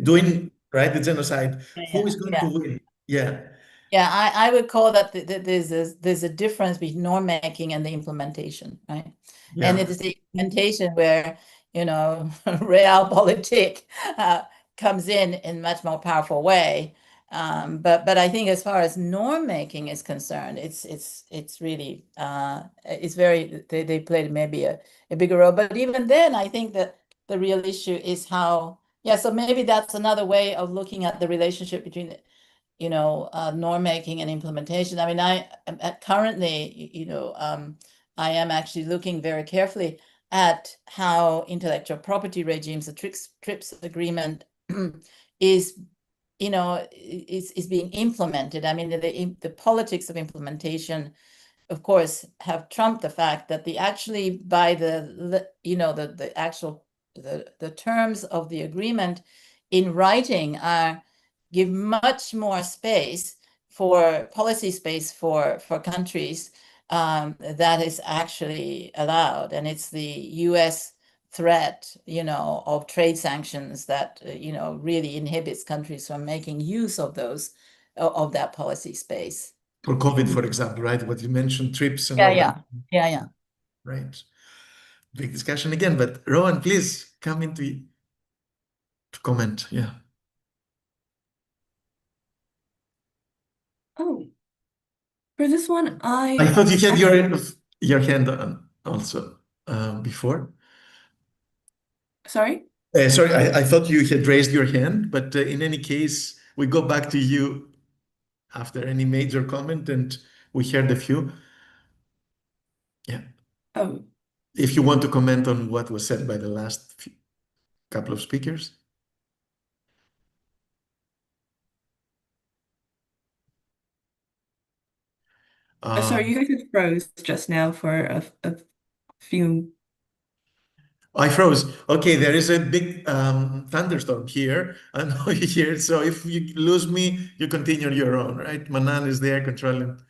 doing the genocide. Who is going to win? I would call that there's a difference between norm making and the implementation, right? And it is the implementation where realpolitik comes in much more powerful way. But I think as far as norm making is concerned, it's really they played maybe a bigger role. But even then, I think that the real issue is how. So maybe that's another way of looking at the relationship between, norm making and implementation. I mean, currently, I am actually looking very carefully at how intellectual property regimes, the TRIPS agreement, is being implemented. I mean, the politics of implementation, of course, have trumped the fact that by the terms of the agreement in writing give much more policy space for countries that is actually allowed. And it's the US threat, of trade sanctions that, really inhibits countries from making use of that policy space. For COVID, for example, right? What you mentioned, TRIPS and all that. Right. Big discussion again, but Rowan, please come to comment. Oh, for this one, I thought you had your hand on also before. Sorry? Sorry, I thought you had raised your hand, but in any case, we go back to you after any major comment, and we heard a few. Oh. If you want to comment on what was said by the last couple of speakers. Sorry, you guys froze just now for a few. I froze. Okay, there is a big thunderstorm here. I know you hear. So if you lose me, you continue your own, right? Manan is there controlling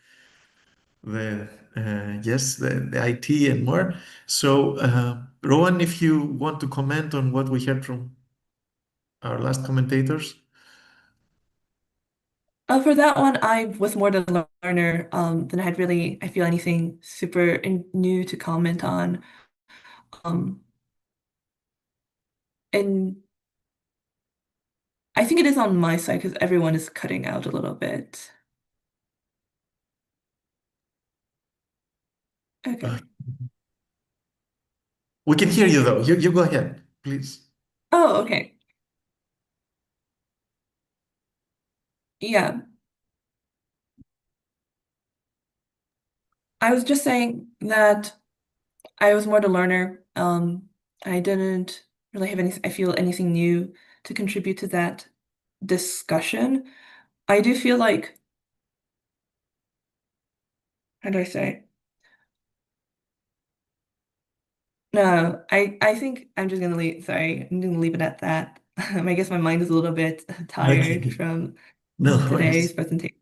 the IT and more. So Rowan, if you want to comment on what we heard from our last commentators. For that one, I was more the learner than I had really, I feel, anything super new to comment on. And I think it is on my side because everyone is cutting out a little bit. Okay. We can hear you though. You go ahead, please. Oh, okay. Yeah. I was just saying that I was more the learner. I didn't really have anything new to contribute to that discussion. I do feel like, how do I say? No, I think I'm just gonna leave. Sorry, I'm gonna leave it at that. I guess my mind is a little bit tired from today's presentation.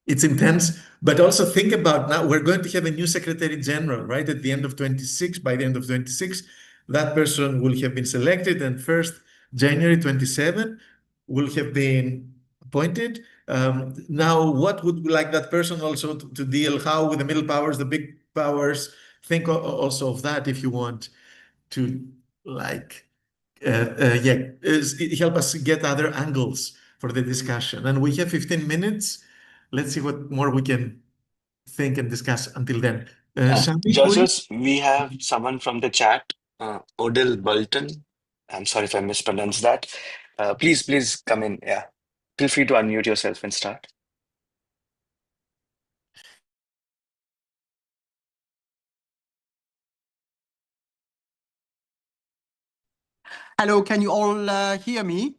It's intense, but also think about now we're going to have a new Secretary General, right? At the end of 26, by the end of 26, that person will have been selected, and 1st January 27 will have been appointed. Now, what would like that person also to deal how with the middle powers, the big powers? Think also of that if you want to help us get other angles for the discussion. And we have 15 minutes. Let's see what more we can think and discuss until then. Georgios, we have someone from the chat, Odile Bolton. I'm sorry if I mispronounced that. Please come in. Yeah. Feel free to unmute yourself and start. Hello, can you all hear me?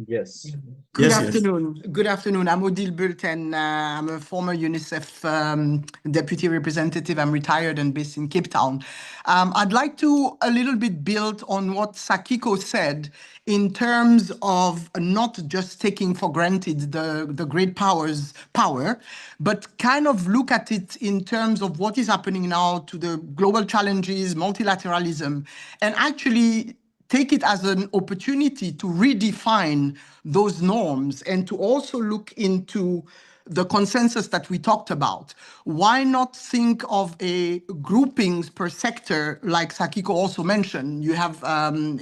Yes. Good Yes, yes. afternoon. Good afternoon. I'm Odile Bult, and I'm a former UNICEF deputy representative. I'm retired and based in Cape Town. I'd like to a little bit build on what Sakiko said in terms of not just taking for granted the great powers' power, but kind of look at it in terms of what is happening now to the global challenges, multilateralism, and actually take it as an opportunity to redefine those norms and to also look into the consensus that we talked about. Why not think of a groupings per sector, like Sakiko also mentioned? You have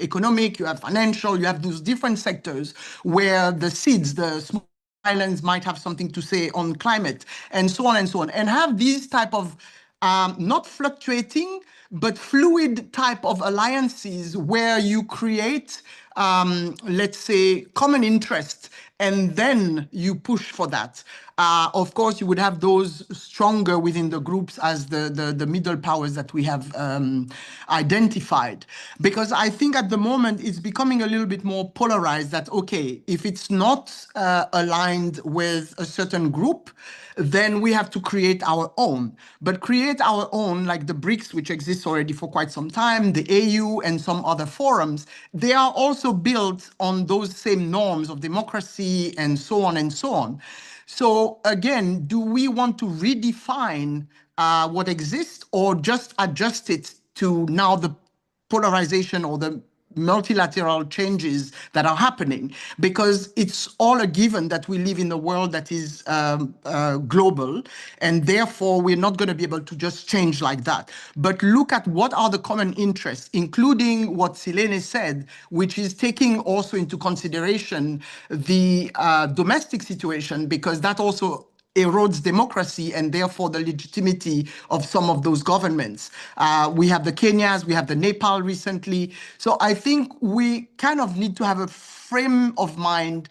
economic, you have financial, you have those different sectors where the seeds, the small islands might have something to say on climate, and so on and so on, and have these type of not fluctuating, but fluid type of alliances where you create, let's say, common interest, and then you push for that. Of course, you would have those stronger within the groups as the middle powers that we have identified. Because I think at the moment it's becoming a little bit more polarized that, okay, if it's not aligned with a certain group, then we have to create our own. But create our own, like the BRICS, which exists already for quite some time, the AU and some other forums, they are also built on those same norms of democracy and so on and so on. So again, do we want to redefine what exists or just adjust it to now the polarization or the multilateral changes that are happening? Because it's all a given that we live in a world that is global, and therefore we're not going to be able to just change like that. But look at what are the common interests, including what Silene said, which is taking also into consideration the domestic situation, because that also erodes democracy and therefore the legitimacy of some of those governments. We have the Kenyas, we have the Nepal recently. So I think we kind of need to have a frame of mind,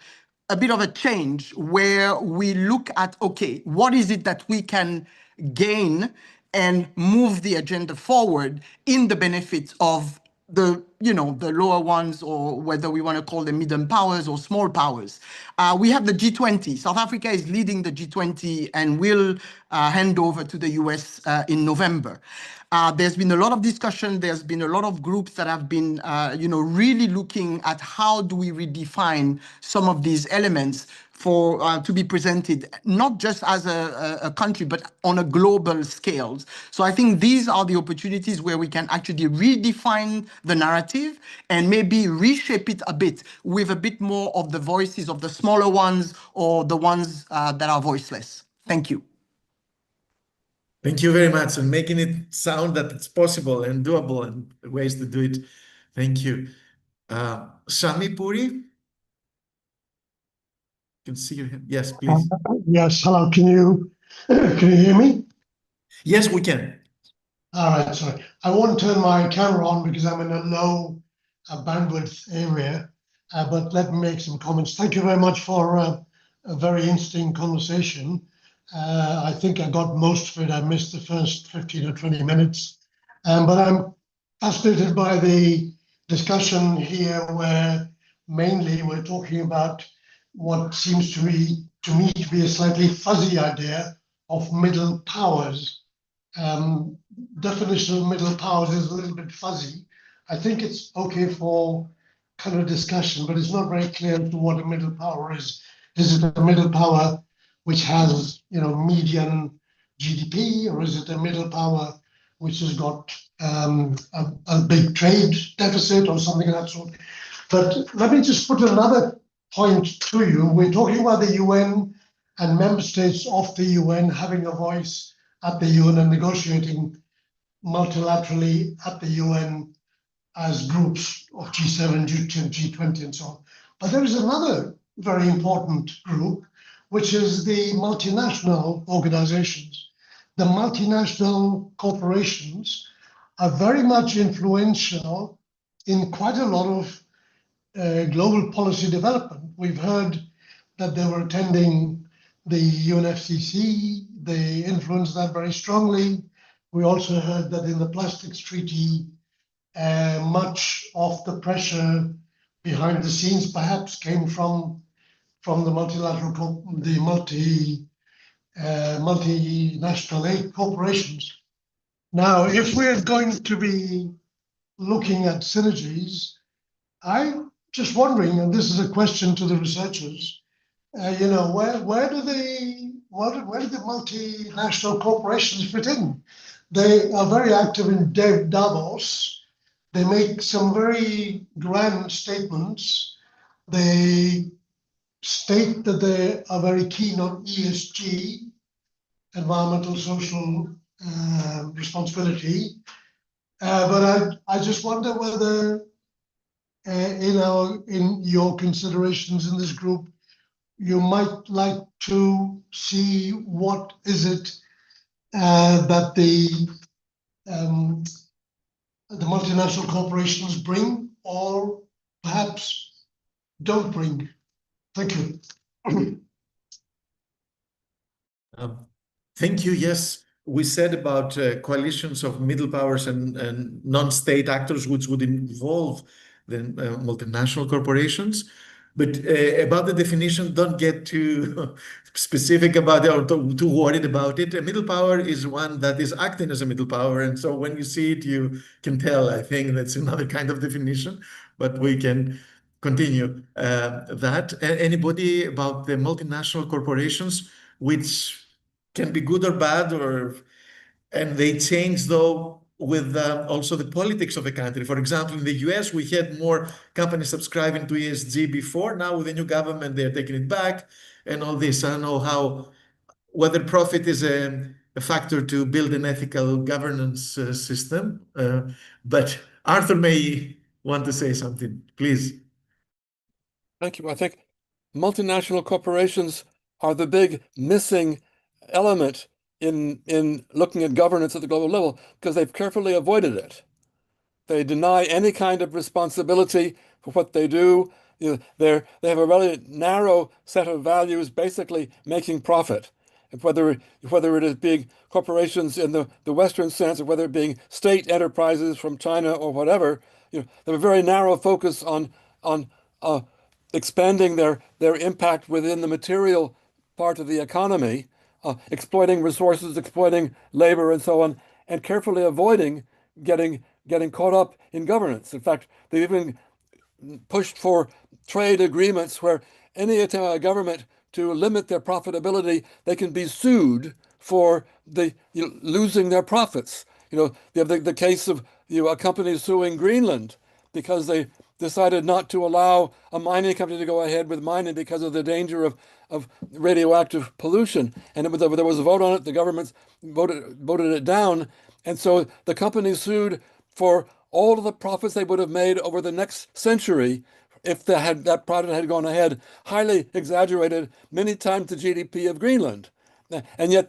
a bit of a change where we look at, okay, what is it that we can gain and move the agenda forward in the benefit of the lower ones, or whether we want to call them middle powers or small powers. We have the G20. South Africa is leading the G20 and will hand over to the US in November. There's been a lot of discussion. There's been a lot of groups that have been, really looking at how do we redefine some of these elements for to be presented, not just as a country, but on a global scale. So I think these are the opportunities where we can actually redefine the narrative and maybe reshape it a bit with a bit more of the voices of the smaller ones or the ones that are voiceless. Thank you. Thank you very much, and making it sound that it's possible and doable and ways to do it. Thank you. Shami Puri? Can see your hand. Yes, please. Yes, hello. Can you hear me? Yes, we can. All right, sorry. I won't turn my camera on because I'm in a low bandwidth area, but let me make some comments. Thank you very much for a very interesting conversation. I think I got most of it. I missed the first 15 or 20 minutes, but I'm fascinated by the discussion here where mainly we're talking about what seems to me to be a slightly fuzzy idea of middle powers. Definition of middle powers is a little bit fuzzy. I think it's okay for kind of discussion, but it's not very clear as to what a middle power is. Is it a middle power which has, median GDP, or is it a middle power which has got a big trade deficit or something of that sort? But let me just put another point to you. We're talking about the UN and member states of the UN having a voice at the UN and negotiating multilaterally at the UN as groups of G7, G10, G20, and so on. But there is another very important group, which is the multinational organizations. The multinational corporations are very much influential in quite a lot of global policy development. We've heard that they were attending the UNFCCC. They influenced that very strongly. We also heard that in the Plastics Treaty, much of the pressure behind the scenes perhaps came from the multinational aid corporations. Now, if we're going to be looking at synergies, I'm just wondering, and this is a question to the researchers, where do the multinational corporations fit in? They are very active in Davos. They make some very grand statements. They state that they are very keen on ESG, environmental, social responsibility. But I just wonder whether in your considerations in this group, you might like to see what is it that the multinational corporations bring or perhaps don't bring. Thank you. Thank you. Yes, we said about coalitions of middle powers and non-state actors, which would involve the multinational corporations. But about the definition, don't get too specific about it or too worried about it. A middle power is one that is acting as a middle power. And so when you see it, you can tell, I think that's another kind of definition, but we can continue that. Anybody about the multinational corporations, which can be good or bad, and they change though with also the politics of the country. For example, in the US, we had more companies subscribing to ESG before. Now with the new government, they're taking it back and all this. I don't know whether profit is a factor to build an ethical governance system. But Arthur may want to say something, please. Thank you. I think multinational corporations are the big missing element in looking at governance at the global level because they've carefully avoided it. They deny any kind of responsibility for what they do. They have a really narrow set of values, basically making profit. Whether it is big corporations in the Western sense or whether it being state enterprises from China or whatever, they have a very narrow focus on expanding their impact within the material part of the economy, exploiting resources, exploiting labor, and so on, and carefully avoiding getting caught up in governance. In fact, they've even pushed for trade agreements where any attempt by a government to limit their profitability, they can be sued for losing their profits. You have the case of a company suing Greenland because they decided not to allow a mining company to go ahead with mining because of the danger of radioactive pollution. And there was a vote on it. The government voted it down. And so the company sued for all of the profits they would have made over the next century if that project had gone ahead, highly exaggerated, many times the GDP of Greenland. And yet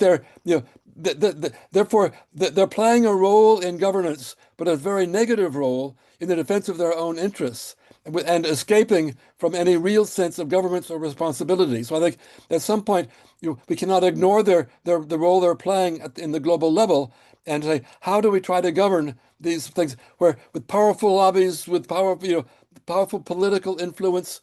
therefore they're playing a role in governance, but a very negative role in the defense of their own interests and escaping from any real sense of governance or responsibility. So I think at some point we cannot ignore the role they're playing in the global level and say, how do we try to govern these things where with powerful lobbies, with powerful political influence,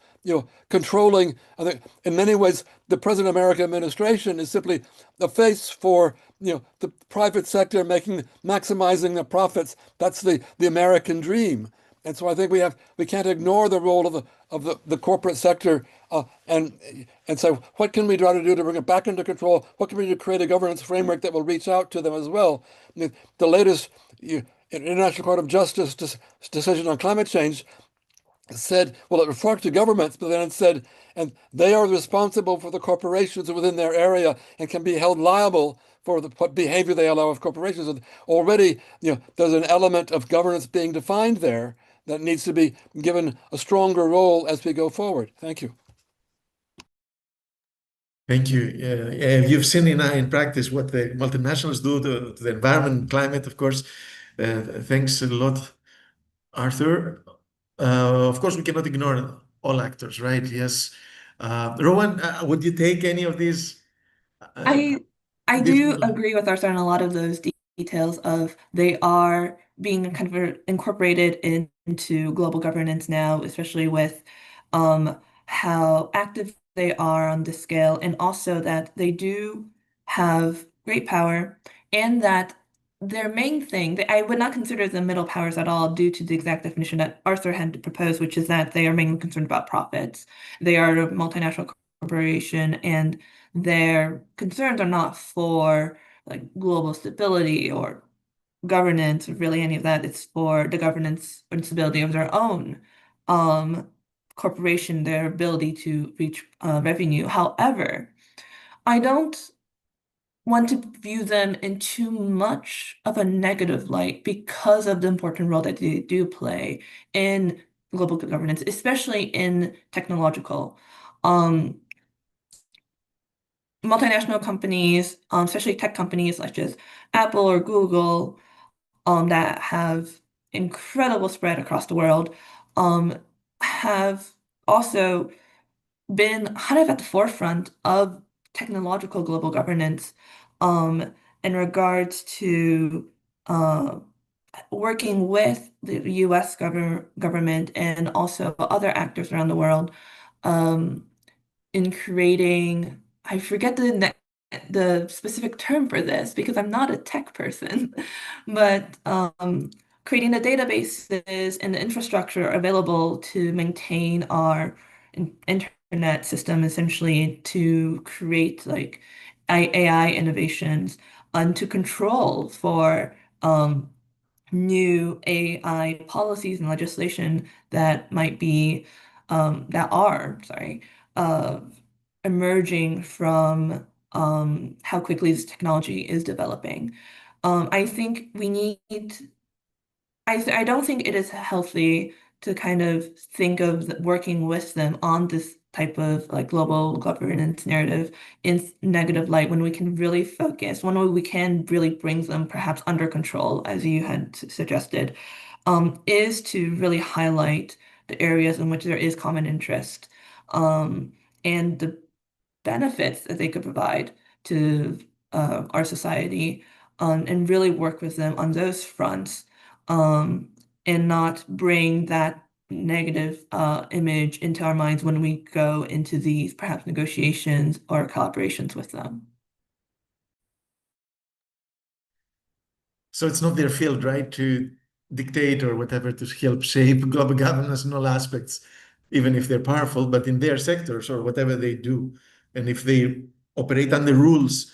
controlling. I think in many ways, the present American administration is simply a face for, the private sector maximizing the profits. That's the American dream. And so I think we can't ignore the role of the corporate sector and say, what can we try to do to bring it back into control? What can we do to create a governance framework that will reach out to them as well? I mean, the latest International Court of Justice decision on climate change said, well, it referred to governments, but then it said, and they are responsible for the corporations within their area and can be held liable for what behavior they allow of corporations. And already, there's an element of governance being defined there that needs to be given a stronger role as we go forward. Thank you. Thank you. You've seen in practice what the multinationals do to the environment, climate, of course. Thanks a lot, Arthur. of course, we cannot ignore all actors, right? Yes. Rowan, would you take any of these? I This do will- agree with Arthur on a lot of those details of they are being kind of incorporated into global governance now, especially with how active they are on this scale, and also that they do have great power, and that their main thing, I would not consider them middle powers at all due to the exact definition that Arthur had proposed, which is that they are mainly concerned about profits. They are a multinational corporation, and their concerns are not for like global stability or governance or really any of that. It's for the governance and stability of their own corporation, their ability to reach revenue. However, I don't want to view them in too much of a negative light because of the important role that they do play in global governance, especially in technological. Multinational companies, especially tech companies such as Apple or Google, that have incredible spread across the world, have also been kind of at the forefront of technological global governance, in regards to working with the US government and also other actors around the world, in creating, I forget the specific term for this because I'm not a tech person, but creating the databases and the infrastructure available to maintain our internet system, essentially to create like AI innovations and to control for new AI policies and legislation that might be uh, emerging from how quickly this technology is developing. I think we need, I don't think it is healthy to kind of think of working with them on this type of like global governance narrative in negative light when we can really focus. One way we can really bring them perhaps under control, as you had suggested, is to really highlight the areas in which there is common interest, and the benefits that they could provide to our society, and really work with them on those fronts, and not bring that negative image into our minds when we go into these perhaps negotiations or collaborations with them. So it's not their field, right, to dictate or whatever to help shape global governance in all aspects, even if they're powerful, but in their sectors or whatever they do. And if they operate under rules,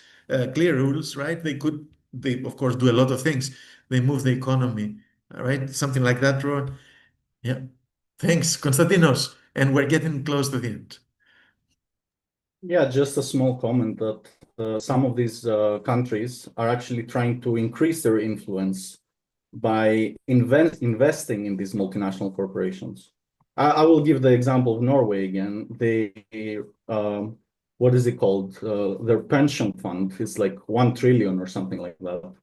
clear rules, right, they of course do a lot of things. They move the economy, right? Something like that, Ron. Yeah. Thanks, Konstantinos. And we're getting close to the end. Yeah, just a small comment that some of these countries are actually trying to increase their influence by investing in these multinational corporations. I will give the example of Norway again. They, what is it called? Their pension fund is like 1 trillion or something like that.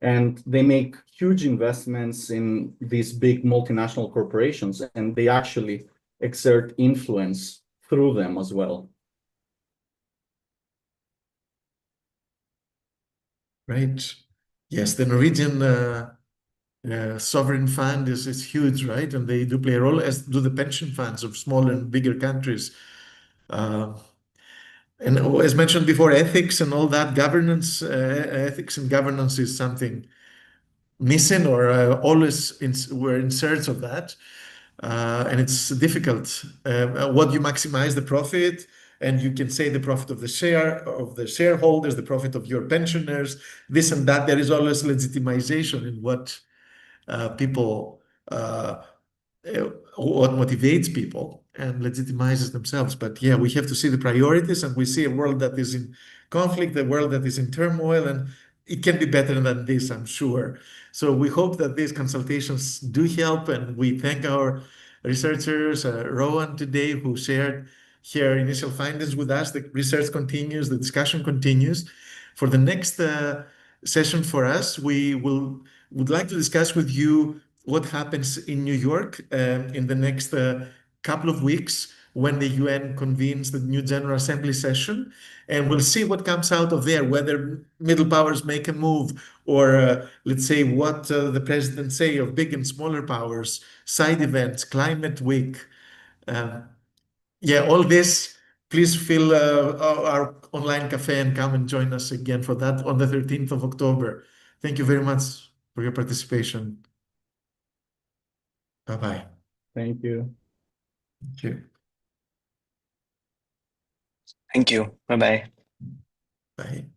And they make huge investments in these big multinational corporations, and they actually exert influence through them as well. Right. Yes, the Norwegian sovereign fund is huge, right? And they do play a role, as do the pension funds of smaller and bigger countries. And as mentioned before, ethics and all that, governance, ethics and governance is something missing, or we're in search of that. And it's difficult. What you maximize the profit, and you can say the profit of the shareholders, the profit of your pensioners, this and that. There is always legitimization in what what motivates people and legitimizes themselves. But yeah, we have to see the priorities, and we see a world that is in conflict, a world that is in turmoil, and it can be better than this, I'm sure. So we hope that these consultations do help, and we thank our researchers, Rowan today, who shared her initial findings with us. The research continues, the discussion continues. For the next session for us, would like to discuss with you what happens in New York in the next couple of weeks when the UN convenes the new General Assembly session, and we'll see what comes out of there, whether middle powers make a move, or let's say what the president say of big and smaller powers, side events, climate week. Yeah, all this, please fill our online cafe and come and join us again for that on the 13th of October. Thank you very much for your participation. Bye-bye. Thank you. Thank you. Thank you. Bye-bye. Bye.